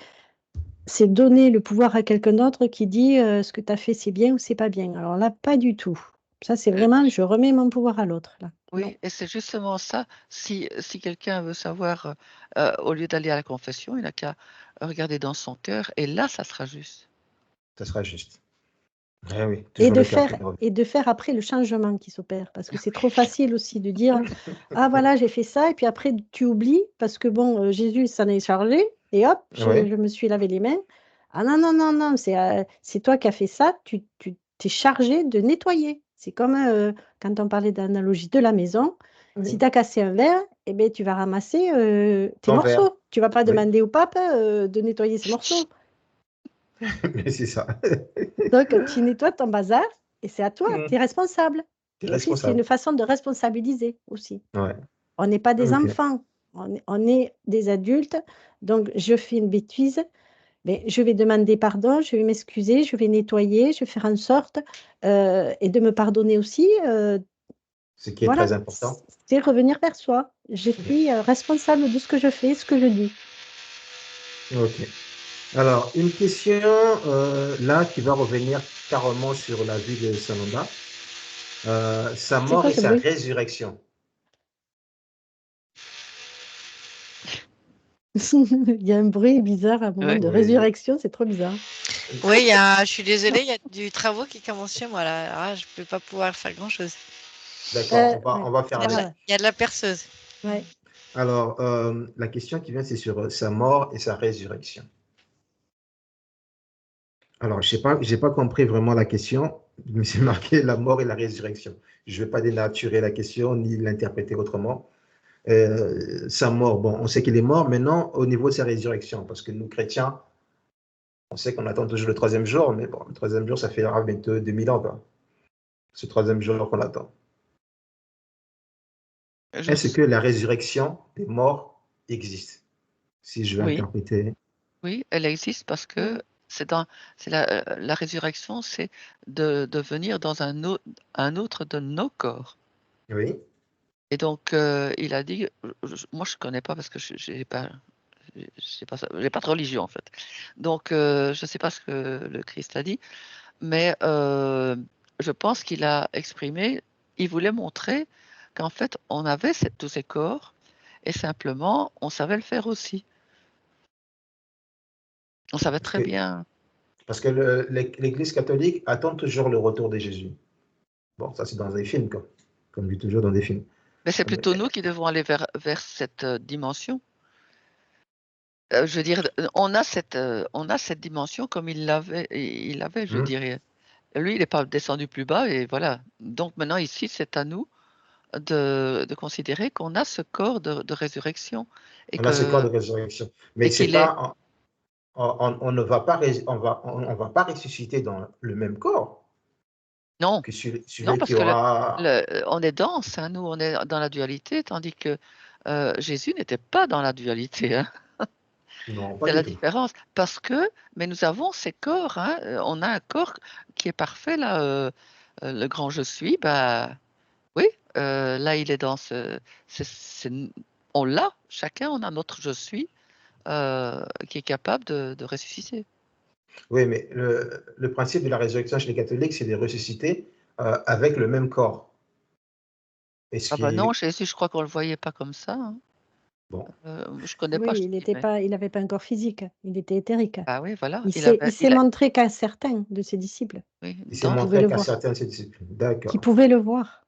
donner le pouvoir à quelqu'un d'autre qui dit ce que tu as fait, c'est bien ou c'est pas bien. Alors là, pas du tout. Ça, c'est euh, vraiment, je remets mon pouvoir à l'autre, là. Non. oui, et c'est justement ça. Si quelqu'un veut savoir, au lieu d'aller à la confession, il n'a qu'à regarder dans son cœur, et là, ça sera juste. Ça sera juste. Eh oui, Et toujours de le cas. faire, et de faire après le changement qui s'opère. Parce que c'est trop facile aussi de dire, ah voilà, j'ai fait ça, et puis après, tu oublies, parce que bon, Jésus s'en est chargé, et hop, Oui, je me suis lavé les mains. Ah non, non, non, non, c'est toi qui as fait ça, tu t'es chargé de nettoyer. C'est comme quand on parlait d'analogie de la maison. Si oui. tu as cassé un verre, eh ben, tu vas ramasser tes Ton verre. morceaux. Tu vas pas Oui, demander au pape de nettoyer ses morceaux. mais c'est ça. Donc, tu nettoies ton bazar et c'est à toi, tu es responsable. Tu es Et aussi, c'est responsable. une façon de responsabiliser aussi. Ouais. On n'est pas des Ok. enfants, on est des adultes. Donc, je fais une bêtise, mais je vais demander pardon, je vais m'excuser, je vais nettoyer, je vais faire en sorte et de me pardonner aussi. Ce qui est Voilà, très important. c'est revenir vers soi. Je suis responsable de ce que je fais, ce que je dis. Ok. Alors, une question là qui va revenir carrément sur la vie de Sananda. Sa C'est mort quoi et ce sa bruit? résurrection. Il y a un bruit bizarre à un moment Ouais. de Oui. résurrection, c'est trop bizarre. Oui, je suis désolée, il y a du travaux qui commencent chez moi là. Alors là, je ne vais pas pouvoir faire grand-chose. D'accord, on Ouais, va c'est faire Il y a pas de la, avec. grave. il y a de la perceuse. Ouais. Alors, la question qui vient, c'est sur sa mort et sa résurrection. Alors, j'ai pas compris vraiment la question, mais c'est marqué la mort et la résurrection. Je ne vais pas dénaturer la question ni l'interpréter autrement. Sa mort, bon, on sait qu'il est mort, maintenant, au niveau de sa résurrection, parce que nous, chrétiens, on sait qu'on attend toujours le troisième jour, mais bon, le troisième jour, ça fait bientôt 2000 ans, quoi. Ce troisième jour qu'on attend. Je Est-ce s- que la résurrection des morts existe? Si je vais oui, interpréter. oui, elle existe parce que la résurrection, c'est de venir dans un autre de nos corps. Oui, Et donc, il a dit, moi je connais pas parce que j'ai pas de religion en fait. Donc, je sais pas ce que le Christ a dit, mais je pense qu'il a exprimé, il voulait montrer qu'en fait, on avait tous ces corps et simplement, on savait le faire aussi. On savait parce très que, bien. parce que l'Église catholique attend toujours le retour de Jésus. Bon, ça c'est dans des films, quoi. Comme dit toujours dans des films. Mais c'est Mais plutôt nous qui devons aller vers cette dimension. Je veux dire, on a cette dimension comme il l'avait, je dirais. Lui, il n'est pas descendu plus bas et voilà. Donc maintenant, ici, c'est à nous de considérer qu'on a ce corps de résurrection et On a ce corps de que résurrection. Mais et c'est qu'il est. pas, on ne va pas, on va pas ressusciter dans le même corps Non, que non, celui qui parce que aura. on est dense, hein, nous, on est dans la dualité, tandis que Jésus n'était pas dans la dualité, hein. Non, pas C'est du la tout. différence. Mais nous avons ces corps, hein, on a un corps qui est parfait, là, le grand je suis, bah oui, là, il est dans on l'a, chacun, on a notre je suis qui est capable de ressusciter. Oui, mais le principe de la résurrection chez les catholiques, c'est de ressusciter avec le même corps. Et ce Ah qui bah non, est. Jésus, je crois qu'on le voyait pas comme ça, hein. Bon, Je connais pas Oui, Jésus, mais il n'avait pas un corps physique, il était éthérique. ah oui, voilà, Il s'est montré qu'à certains de ses disciples oui, il s'est qui pouvaient montré le qu'à voir, certaines de ses disciplines. qui D'accord. pouvaient le voir.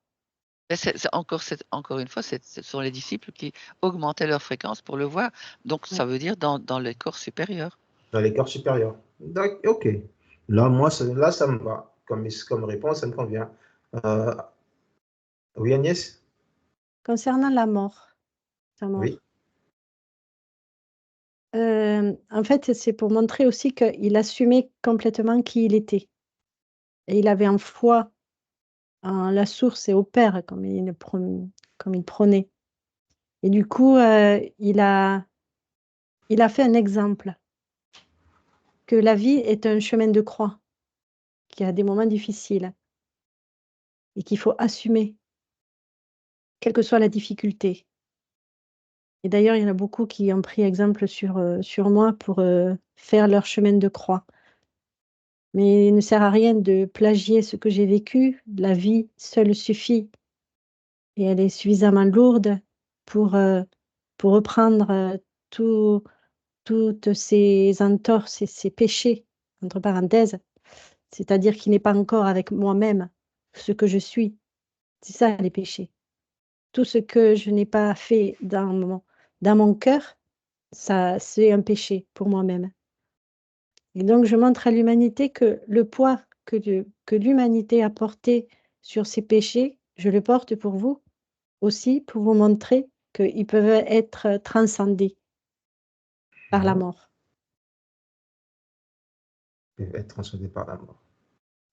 mais encore une fois, ce sont les disciples qui augmentaient leur fréquence pour le voir. Donc ça Ouais. veut dire dans les corps supérieurs. Dans les corps supérieurs. Ok. Là, moi, là, ça me va. Comme réponse, ça me convient. Euh, oui, Agnès? Concernant la mort, sa mort, Oui. en fait, c'est pour montrer aussi qu'il assumait complètement qui il était. Et il avait en foi en la source et au Père, comme il prônait. Et du coup, il a fait un exemple, que la vie est un chemin de croix, qu'il y a des moments difficiles et qu'il faut assumer, quelle que soit la difficulté. Et d'ailleurs, il y en a beaucoup qui ont pris exemple sur moi pour faire leur chemin de croix. Mais il ne sert à rien de plagier ce que j'ai vécu. La vie seule suffit et elle est suffisamment lourde pour reprendre toutes ces entorses et ces péchés, entre parenthèses, c'est-à-dire qu'il n'est pas encore avec moi-même ce que je suis. C'est ça les péchés. Tout ce que je n'ai pas fait dans mon cœur, ça, c'est un péché pour moi-même. Et donc, je montre à l'humanité que le poids que l'humanité a porté sur ces péchés, je le porte pour vous aussi, pour vous montrer qu'ils peuvent être transcendés par la mort. Être transcendé par la mort.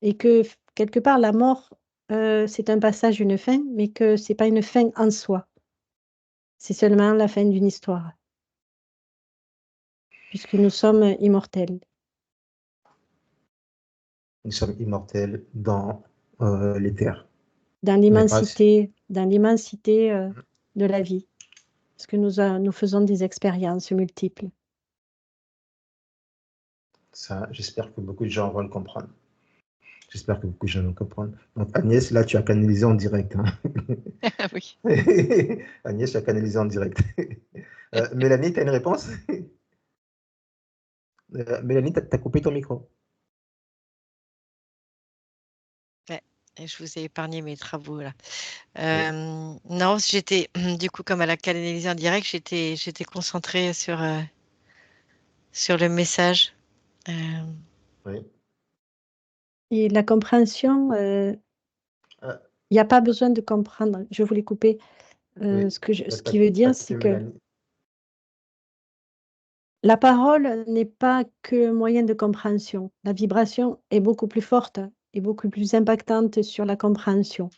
Et que quelque part, la mort, c'est un passage, une fin, mais que ce n'est pas une fin en soi. C'est seulement la fin d'une histoire, puisque nous sommes immortels. Nous sommes immortels dans l'éther. Dans l'immensité de la vie, parce que nous faisons des expériences multiples. Ça, j'espère que beaucoup de gens vont le comprendre. J'espère que beaucoup de gens vont le comprendre. Donc, Agnès, là, tu as canalisé en direct. Hein. Oui. Agnès, tu as canalisé en direct. Mélanie, tu as une réponse? Mélanie, tu as coupé ton micro. Ouais, et je vous ai épargné mes travaux là. Non, j'étais du coup comme à la canalisée en direct, j'étais concentrée sur le message. Oui. Et la compréhension, il n'y a pas besoin de comprendre. Je voulais couper. Oui. Ce qui veut dire, c'est que Mélanie. la parole n'est pas que moyen de compréhension. La vibration est beaucoup plus forte et beaucoup plus impactante sur la compréhension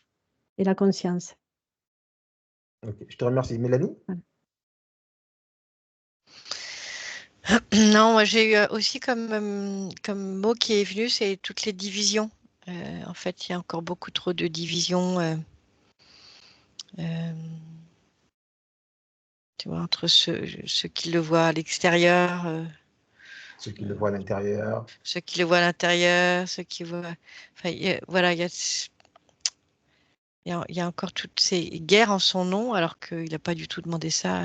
et la conscience. Okay. Je te remercie. Mélanie? Voilà. Non, moi j'ai eu aussi comme mot qui est venu, c'est toutes les divisions. En fait, il y a encore beaucoup trop de divisions. Tu vois, entre ceux qui le voient à l'extérieur, Ceux qui le voient à l'intérieur. ceux qui le voient à l'intérieur, ceux qui voient. Enfin, voilà, il y a encore toutes ces guerres en son nom, alors qu'il n'a pas du tout demandé ça.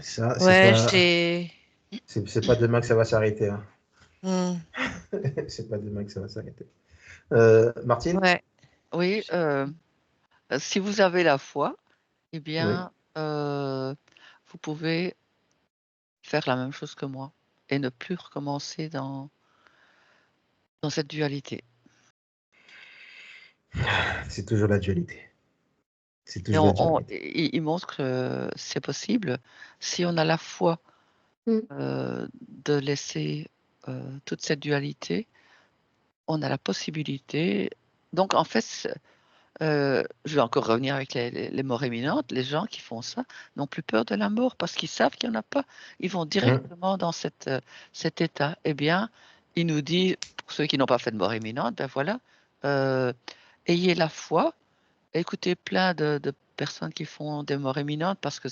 Ça, Ouais, c'est pas demain que ça va s'arrêter. Hein. Hmm. C'est pas demain que ça va s'arrêter. Martine? Ouais. Oui, si vous avez la foi, eh Oui. bien, vous pouvez faire la même chose que moi et ne plus recommencer dans cette dualité. C'est toujours la dualité. C'est Et toujours la dualité. il montre que c'est possible si on a la foi de laisser toute cette dualité. On a la possibilité. Donc, en fait, je vais encore revenir avec les morts imminentes. Les gens qui font ça n'ont plus peur de la mort parce qu'ils savent qu'il n'y en a pas. Ils vont directement dans cet état. Eh bien, il nous dit, pour ceux qui n'ont pas fait de mort imminente, ben voilà, ayez la foi. Écoutez plein de personnes qui font des morts imminentes parce que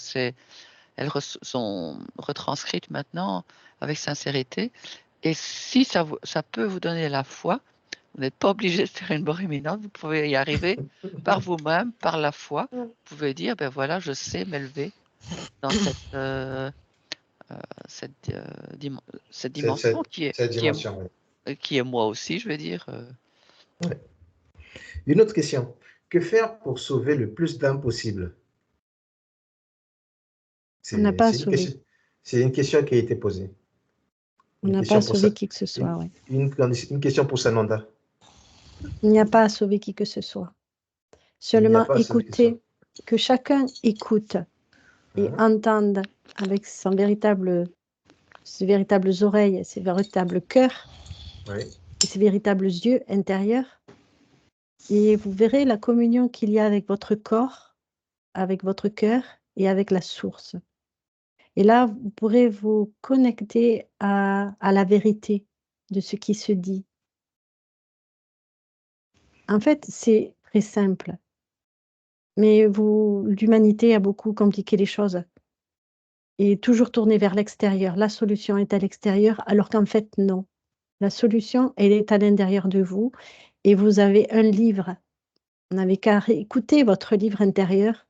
elles sont retranscrites maintenant avec sincérité. Et si ça peut vous donner la foi, vous n'êtes pas obligé de faire une mort imminente, vous pouvez y arriver par vous-même, par la foi. Vous pouvez dire, ben voilà, je sais m'élever dans cette dimension Cette dimension, oui. qui est moi aussi, je veux dire. Ouais. Une autre question. Que faire pour sauver le plus d'âmes possible? On n'a pas à sauver. C'est une question qui a été posée. On n'a pas à sauver qui que ce soit, oui. Une question pour Sananda. Il n'y a pas à sauver qui que ce soit. Seulement écouter, que chacun écoute et entende avec ses véritables oreilles, ses véritables cœurs et ses véritables yeux intérieurs. Et vous verrez la communion qu'il y a avec votre corps, avec votre cœur et avec la source. Et là, vous pourrez vous connecter à la vérité de ce qui se dit. En fait, c'est très simple. Mais l'humanité a beaucoup compliqué les choses et toujours tourné vers l'extérieur. La solution est à l'extérieur, alors qu'en fait, non. La solution, elle est à l'intérieur de vous et vous avez un livre. Vous n'avez qu'à écouter votre livre intérieur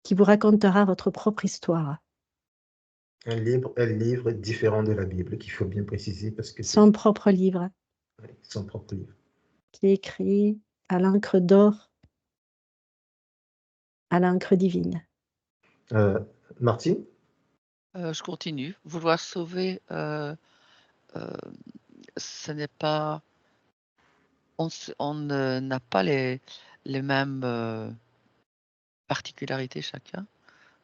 qui vous racontera votre propre histoire. Un livre différent de la Bible, qu'il faut bien préciser parce que son propre livre. Oui, son propre livre. Qui est écrit à l'encre d'or, à l'encre divine. Martine? Je continue. Vouloir sauver, ce n'est pas... On n'a pas les mêmes particularités chacun.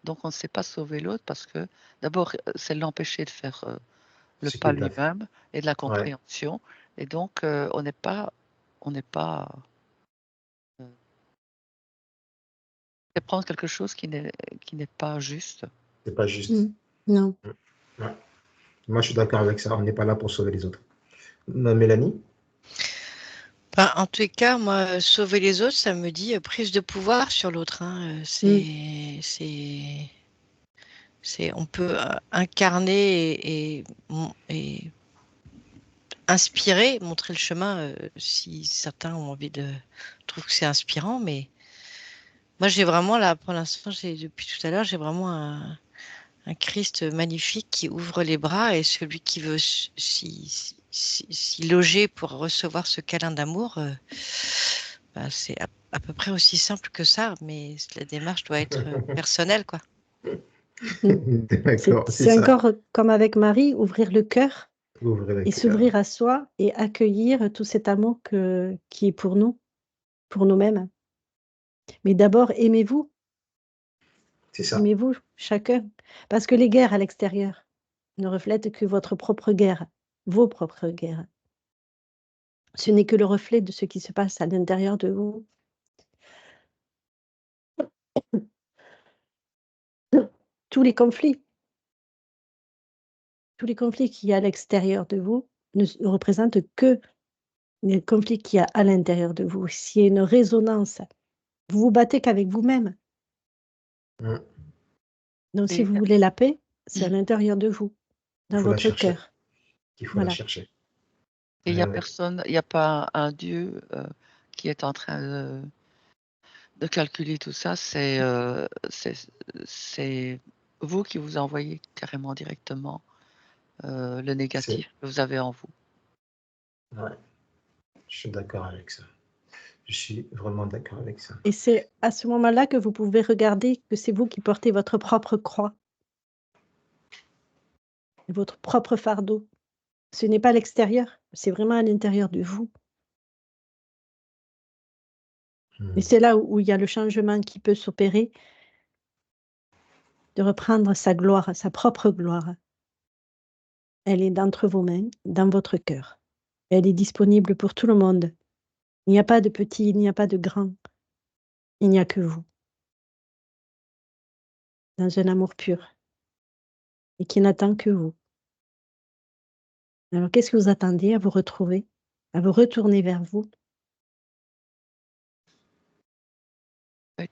Donc, on ne sait pas sauver l'autre parce que, d'abord, c'est l'empêcher de faire le pas lui-même et de la compréhension. Et donc, on n'est pas c'est prendre quelque chose qui n'est pas juste. C'est pas juste. Non. Ouais. Moi, je suis d'accord avec ça. On n'est pas là pour sauver les autres. Mélanie? En tous les cas, moi, sauver les autres, ça me dit prise de pouvoir sur l'autre. Hein. On peut incarner et inspirer, montrer le chemin si certains ont envie de trouver que c'est inspirant. Mais moi, j'ai vraiment là, pour l'instant, depuis tout à l'heure, j'ai vraiment un Christ magnifique qui ouvre les bras et celui qui veut s'y loger pour recevoir ce câlin d'amour, c'est à peu près aussi simple que ça, mais la démarche doit être personnelle, quoi. C'est encore comme avec Marie, ouvrir le cœur et s'ouvrir à soi et accueillir tout cet amour qui est pour nous, pour nous-mêmes. Mais d'abord, aimez-vous. C'est ça. Aimez-vous chacun. Parce que les guerres à l'extérieur ne reflètent que votre propre guerre, vos propres guerres. Ce n'est que le reflet de ce qui se passe à l'intérieur de vous. Tous les conflits qu'il y a à l'extérieur de vous ne représentent que les conflits qu'il y a à l'intérieur de vous. S'il y a une résonance, vous vous battez qu'avec vous-même. Donc, si vous voulez la paix, c'est à l'intérieur de vous, dans votre cœur. Il faut la chercher. Et il n'y a personne, il n'y a pas un Dieu qui est en train de calculer tout ça. C'est vous qui vous envoyez carrément directement le négatif que vous avez en vous. Ouais, je suis d'accord avec ça. Je suis vraiment d'accord avec ça. Et c'est à ce moment-là que vous pouvez regarder que c'est vous qui portez votre propre croix, et votre propre fardeau. Ce n'est pas l'extérieur, c'est vraiment à l'intérieur de vous. Et c'est là où il y a le changement qui peut s'opérer, de reprendre sa gloire, sa propre gloire. Elle est d'entre vos mains, dans votre cœur. Elle est disponible pour tout le monde. Il n'y a pas de petit, il n'y a pas de grand. Il n'y a que vous. Dans un amour pur. Et qui n'attend que vous. Alors, qu'est-ce que vous attendez à vous retrouver, à vous retourner vers vous?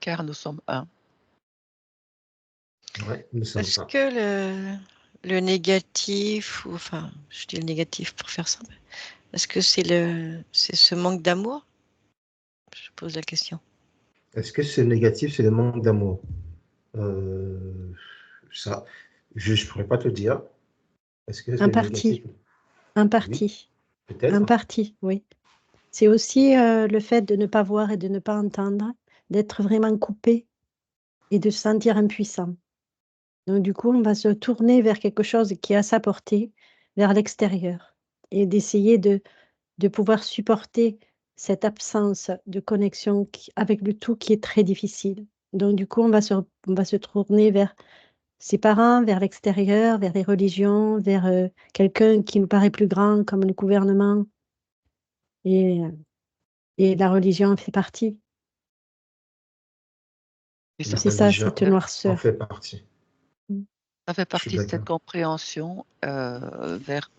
Car nous sommes un. Ouais, nous sommes Est-ce un. que le négatif, ou enfin, je dis le négatif pour faire simple, est-ce que c'est ce manque d'amour? Je pose la question. Est-ce que c'est négatif, c'est le manque d'amour? Ça, je ne pourrais pas te dire. Est-ce que En c'est négatif? partie, en Oui, partie, en peut-être. partie, oui. C'est aussi le fait de ne pas voir et de ne pas entendre, d'être vraiment coupé et de se sentir impuissant. Donc du coup, on va se tourner vers quelque chose qui est à sa portée, vers l'extérieur, et d'essayer de pouvoir supporter cette absence de connexion avec le tout qui est très difficile. Donc du coup, on va se tourner vers ses parents, vers l'extérieur, vers les religions, vers quelqu'un qui nous paraît plus grand comme le gouvernement. Et la religion en fait partie. Et La ça C'est fait ça, partie, religion cette en noirceur. fait partie. ça fait Je suis partie de cette d'accord. compréhension vers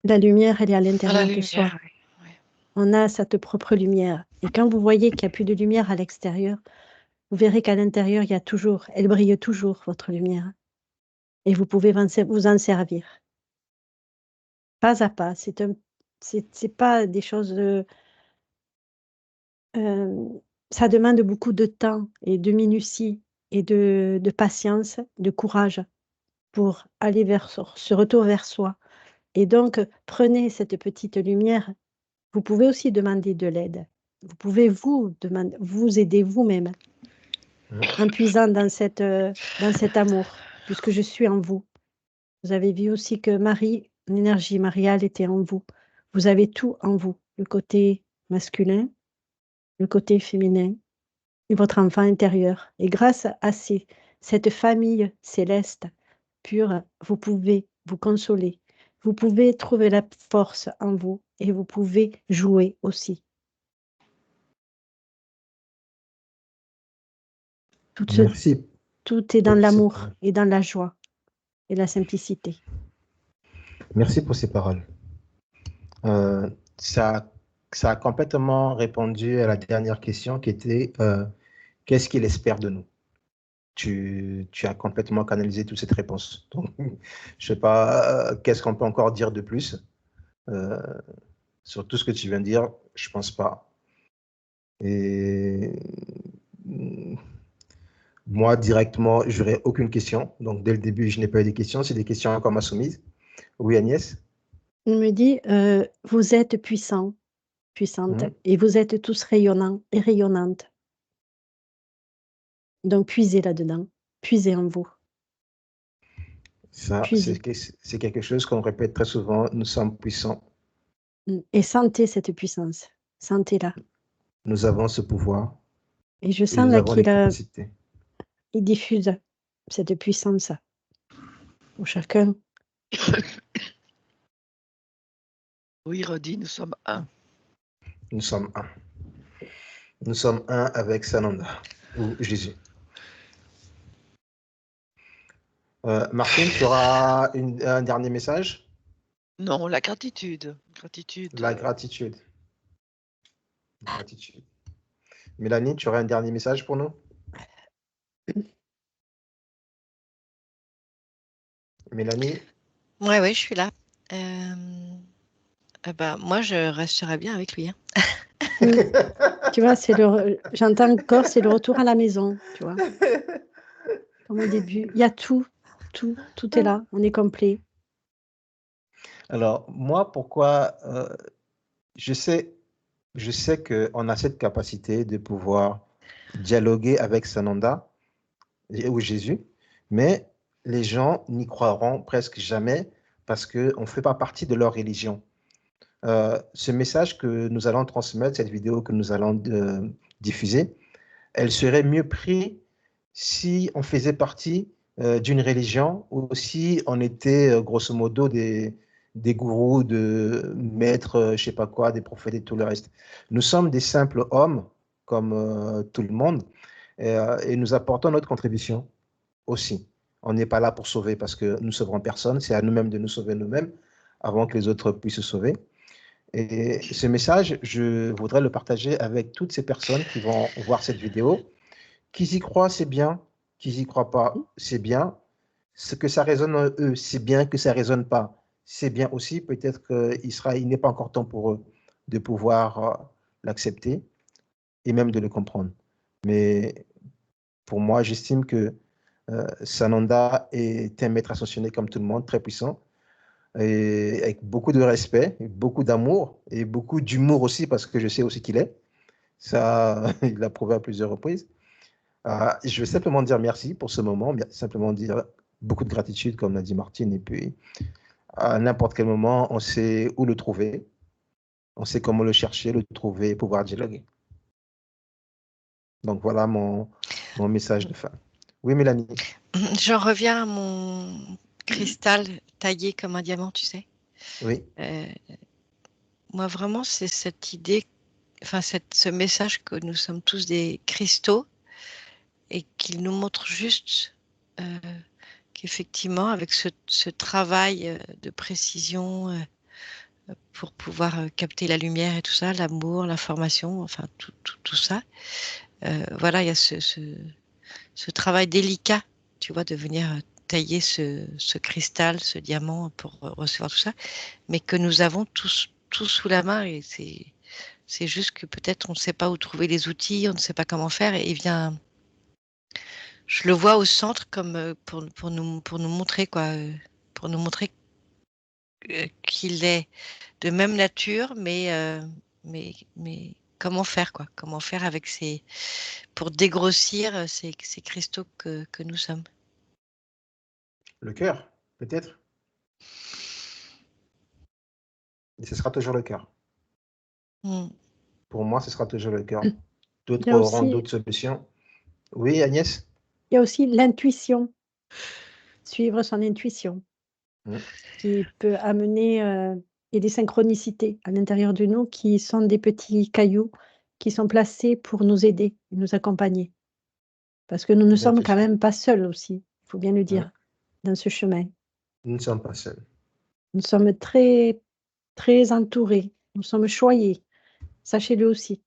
La lumière, elle est à la l'intérieur de soi. lumière. Oui. Oui. On a cette propre lumière. Et quand vous voyez qu'il n'y a plus de lumière à l'extérieur, vous verrez qu'à l'intérieur, il y a toujours, elle brille toujours, votre lumière. Et vous pouvez vous en servir. Pas à pas. C'est pas des choses... ça demande beaucoup de temps et de minutie et de patience, de courage pour aller vers ce retour vers soi. Et donc, prenez cette petite lumière. Vous pouvez aussi demander de l'aide. Vous pouvez vous aider vous-même en puisant dans cet amour, puisque je suis en vous. Vous avez vu aussi que Marie, l'énergie mariale était en vous. Vous avez tout en vous, le côté masculin, le côté féminin et votre enfant intérieur. Et grâce à cette famille céleste pure, vous pouvez vous consoler. Vous pouvez trouver la force en vous et vous pouvez jouer aussi. Merci Tout est dans pour ces l'amour paroles. et dans la joie et la simplicité. Merci pour ces paroles. Ça a complètement répondu à la dernière question qui était qu'est-ce qu'il espère de nous? Tu as complètement canalisé toute cette réponse. Donc, je ne sais pas qu'est-ce qu'on peut encore dire de plus sur tout ce que tu viens de dire. Je ne pense pas. Et moi, directement, je n'aurais aucune question. Donc, dès le début, je n'ai pas eu de questions. C'est des questions qu'on m'a soumises. Oui, Agnès? Il me dit, vous êtes puissant, puissante, et vous êtes tous rayonnants et rayonnantes. Donc, puisez là-dedans, puisez en vous. Ça, Puisez. c'est quelque chose qu'on répète très souvent. Nous sommes puissants. Et sentez cette puissance. Sentez-la. Nous avons ce pouvoir Et je et sens nous là avons les qu'il capacités. il diffuse cette puissance pour chacun. Oui, redis, nous sommes un. Nous sommes un. Nous sommes un avec Sananda, ou Jésus. Martine, tu auras un dernier message? Non, la gratitude. Gratitude. La gratitude. Gratitude. Mélanie, tu aurais un dernier message pour nous? Mélanie? Ouais, je suis là. Moi, je resterai bien avec lui. Hein. Tu vois, j'entends encore, c'est le retour à la maison, tu vois. Comme au début, il y a tout est là, on est complet. Alors, moi, pourquoi je sais je sais qu'on a cette capacité de pouvoir dialoguer avec Sananda ou Jésus, mais les gens n'y croiront presque jamais parce qu'on ne fait pas partie de leur religion. Ce message que nous allons transmettre, cette vidéo que nous allons diffuser, elle serait mieux prise si on faisait partie d'une religion ou si on était grosso modo des gourous, de maîtres, je ne sais pas quoi, des prophètes et tout le reste. Nous sommes des simples hommes, comme tout le monde, et nous apportons notre contribution aussi. On n'est pas là pour sauver parce que nous ne sauverons personne, c'est à nous-mêmes de nous sauver nous-mêmes avant que les autres puissent se sauver. Et ce message, je voudrais le partager avec toutes ces personnes qui vont voir cette vidéo. Qui y croient, c'est bien. Qui y croient pas, c'est bien. Ce que ça résonne en eux, c'est bien. Que ça résonne pas, c'est bien aussi. Peut-être il n'est pas encore temps pour eux de pouvoir l'accepter et même de le comprendre. Mais pour moi, j'estime que Sananda est un maître ascensionné comme tout le monde, très puissant, et avec beaucoup de respect, beaucoup d'amour et beaucoup d'humour aussi, parce que je sais aussi qu'il est. Ça, il l'a prouvé à plusieurs reprises. Je vais simplement dire merci pour ce moment, simplement dire beaucoup de gratitude, comme l'a dit Martine, et puis à n'importe quel moment, on sait où le trouver, on sait comment le chercher, le trouver et pouvoir dialoguer. Donc voilà mon message de fin. Oui, Mélanie. J'en reviens à mon cristal taillé comme un diamant, tu sais. Oui. Moi, vraiment, c'est cette idée, enfin, ce message que nous sommes tous des cristaux et qu'il nous montre juste qu'effectivement, avec ce travail de précision pour pouvoir capter la lumière et tout ça, l'amour, l'information, enfin, tout ça, voilà, il y a ce travail délicat, tu vois, de venir tailler ce cristal, ce diamant pour recevoir tout ça, mais que nous avons tous sous la main et c'est juste que peut-être on ne sait pas où trouver les outils, on ne sait pas comment faire et vient, je le vois au centre comme pour nous montrer quoi, pour nous montrer qu'il est de même nature, mais comment faire quoi, comment faire avec pour dégrossir ces cristaux que nous sommes. Le cœur, peut-être. Et ce sera toujours le cœur. Pour moi, ce sera toujours le cœur. D'autres auront d'autres solutions. Oui, Agnès? Il y a aussi l'intuition, suivre son intuition, qui peut amener et des synchronicités à l'intérieur de nous qui sont des petits cailloux qui sont placés pour nous aider, nous accompagner. Parce que nous ne sommes quand même pas seuls aussi, il faut bien le dire, dans ce chemin. Nous ne sommes pas seuls. Nous sommes très, très entourés, nous sommes choyés, sachez-le aussi.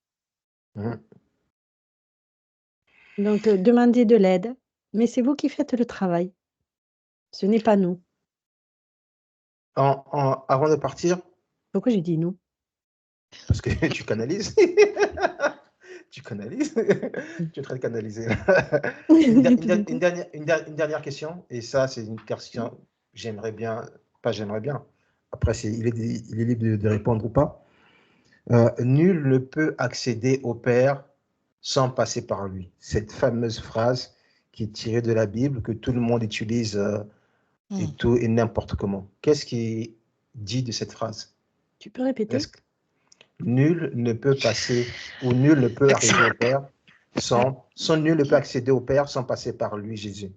Donc, demandez de l'aide, mais c'est vous qui faites le travail. Ce n'est pas nous. Avant de partir. Pourquoi j'ai dit nous? Parce que tu canalises. Tu canalises. Tu es en train de canaliser. Une dernière question, et ça, c'est une question, j'aimerais bien, pas j'aimerais bien. Après, il est libre de répondre ou pas. Nul ne peut accéder au Père sans passer par lui. Cette fameuse phrase qui est tirée de la Bible, que tout le monde utilise et tout et n'importe comment. Qu'est-ce qui dit de cette phrase? Tu peux répéter? Nul ne peut passer ou nul ne peut arriver au Père nul ne peut accéder au Père sans passer par lui, Jésus.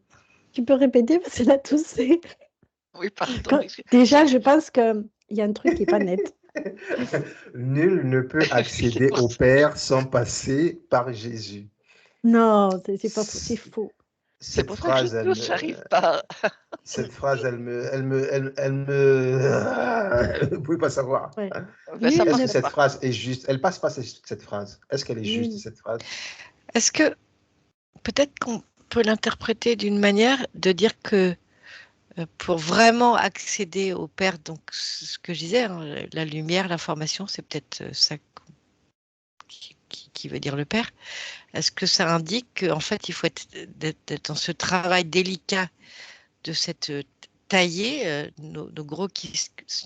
Tu peux répéter parce que là, tout c'est. Oui, pardon. Déjà, je pense qu'il y a un truc qui n'est pas net. Nul ne peut accéder au Père sans passer par Jésus. Non, c'est pas faux, c'est faux. C'est pour ça que je n'arrive pas. Cette phrase, elle me, vous pouvez pas savoir. Ouais. Est-ce que cette phrase est juste? Elle passe pas cette phrase. Est-ce qu'elle est juste cette phrase? Est-ce que peut-être qu'on peut l'interpréter d'une manière de dire que pour vraiment accéder au Père, donc ce que je disais, hein, la lumière, l'information, c'est peut-être ça qui veut dire le Père. Est-ce que ça indique qu'en fait, il faut être dans ce travail délicat de cette tailler nos gros,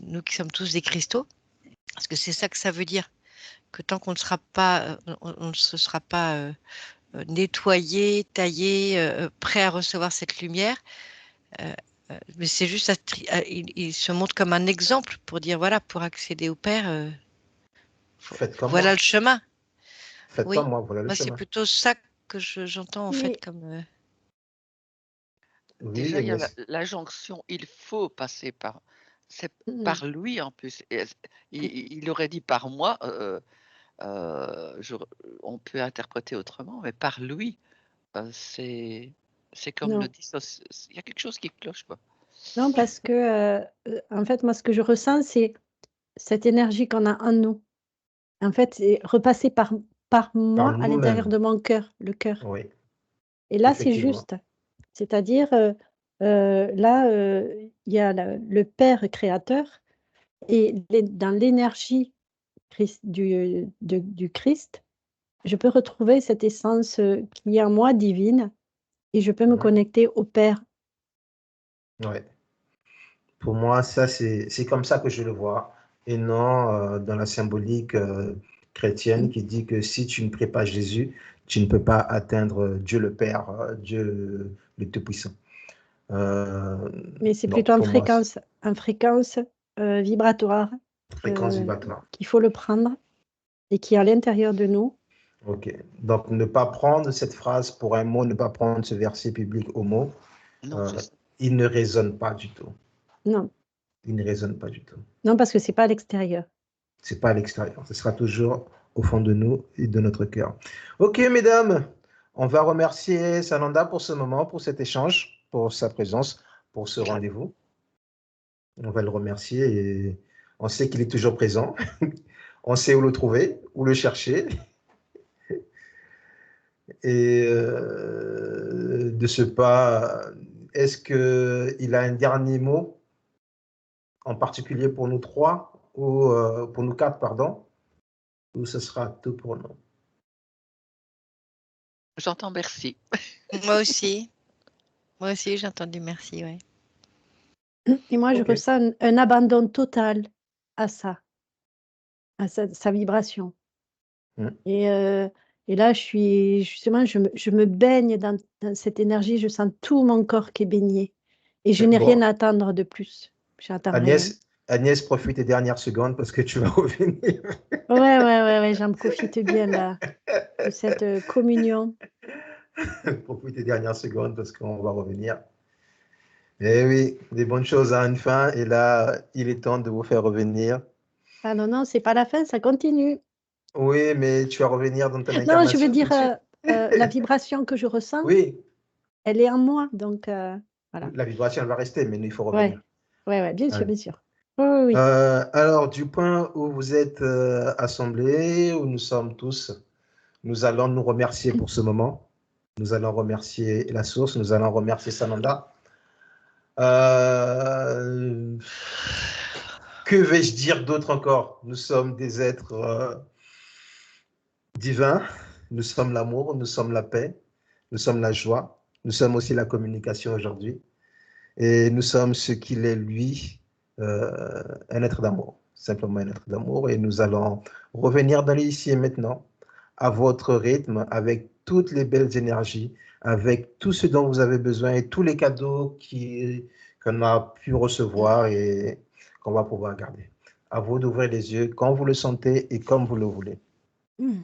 nous qui sommes tous des cristaux? Est-ce que c'est ça que ça veut dire? que tant qu'on ne sera pas, on ne se sera pas nettoyé, taillé, prêt à recevoir cette lumière. Mais c'est juste, il se montre comme un exemple pour dire, voilà, pour accéder au Père, Faites comme voilà moi. le chemin. Faites Oui, comme moi, voilà le moi c'est chemin. plutôt ça que j'entends en fait Mais comme... Déjà, Oui, il y a mais la jonction, il faut passer par. C'est mm, par lui en plus. Il aurait dit par moi, on peut interpréter autrement, mais par lui, c'est comme le non, dissocier. Il y a quelque chose qui cloche, quoi. non, parce que en fait, moi, ce que je ressens, c'est cette énergie qu'on a en nous. En fait, c'est repasser par par moi à l'intérieur nous-mêmes. de mon cœur, le cœur. Oui, Et là, c'est effectivement. juste. C'est-à-dire, là, il y a le Père créateur et dans l'énergie du Christ, je peux retrouver cette essence qui est en moi divine et je peux me Mhm. connecter au Père. Ouais. Pour moi, ça, c'est comme ça que je le vois, et non dans la symbolique chrétienne qui dit que si tu ne pries pas Jésus, tu ne peux pas atteindre Dieu le Père, Dieu le Tout-Puissant. Mais c'est Non, plutôt pour moi, c'est en fréquence vibratoire fréquence vibratoire. qu'il faut le prendre et qui est à l'intérieur de nous. Ok. Donc, ne pas prendre cette phrase pour un mot, ne pas prendre ce verset biblique au mot, Non, c'est euh, ça. il ne résonne pas du tout. Non, Il ne résonne pas du tout. non, parce que c'est pas à l'extérieur. C'est pas à l'extérieur. Ce sera toujours au fond de nous et de notre cœur. Ok, mesdames, on va remercier Sananda pour ce moment, pour cet échange, pour sa présence, pour ce rendez-vous. On va le remercier et on sait qu'il est toujours présent. On sait où le trouver, où le chercher. Et de ce pas, est-ce qu'il a un dernier mot en particulier pour nous trois, ou pour nous quatre, pardon, ou ce sera tout pour nous? J'entends merci. Moi aussi, j'ai entendu merci, ouais. Et moi, je Ok. ressens un abandon total à ça, à sa vibration. Mm. Et là, justement, je me baigne dans cette énergie, je sens tout mon corps qui est baigné. Et je n'ai rien Bon, à attendre de plus. J'attends rien. Agnès, profite des dernières secondes parce que tu vas revenir. Ouais, j'en profite bien là, de cette communion. Profite des dernières secondes parce qu'on va revenir. Eh oui, des bonnes choses à une fin. Et là, il est temps de vous faire revenir. Ah non, non, c'est pas la fin, ça continue. Oui, mais tu vas revenir dans ton Non, je veux incarnation tout dire, de suite. la vibration que je ressens, Oui, elle est en moi. Donc, voilà. la vibration, elle va rester, mais il faut revenir. Ouais, bien sûr, Ouais. bien sûr. Oui. Alors, du point où vous êtes assemblés, où nous sommes tous, nous allons nous remercier pour ce moment. Nous allons remercier la source, nous allons remercier Sananda. Euh, que vais-je dire d'autre encore? Nous sommes des êtres divins, nous sommes l'amour, nous sommes la paix, nous sommes la joie, nous sommes aussi la communication aujourd'hui, et nous sommes ce qu'il est lui, un être d'amour, simplement un être d'amour, et nous allons revenir dans l'ici et maintenant, à votre rythme, avec toutes les belles énergies, avec tout ce dont vous avez besoin et tous les cadeaux qu'on a pu recevoir et qu'on va pouvoir garder. À vous d'ouvrir les yeux quand vous le sentez et comme vous le voulez. Mm.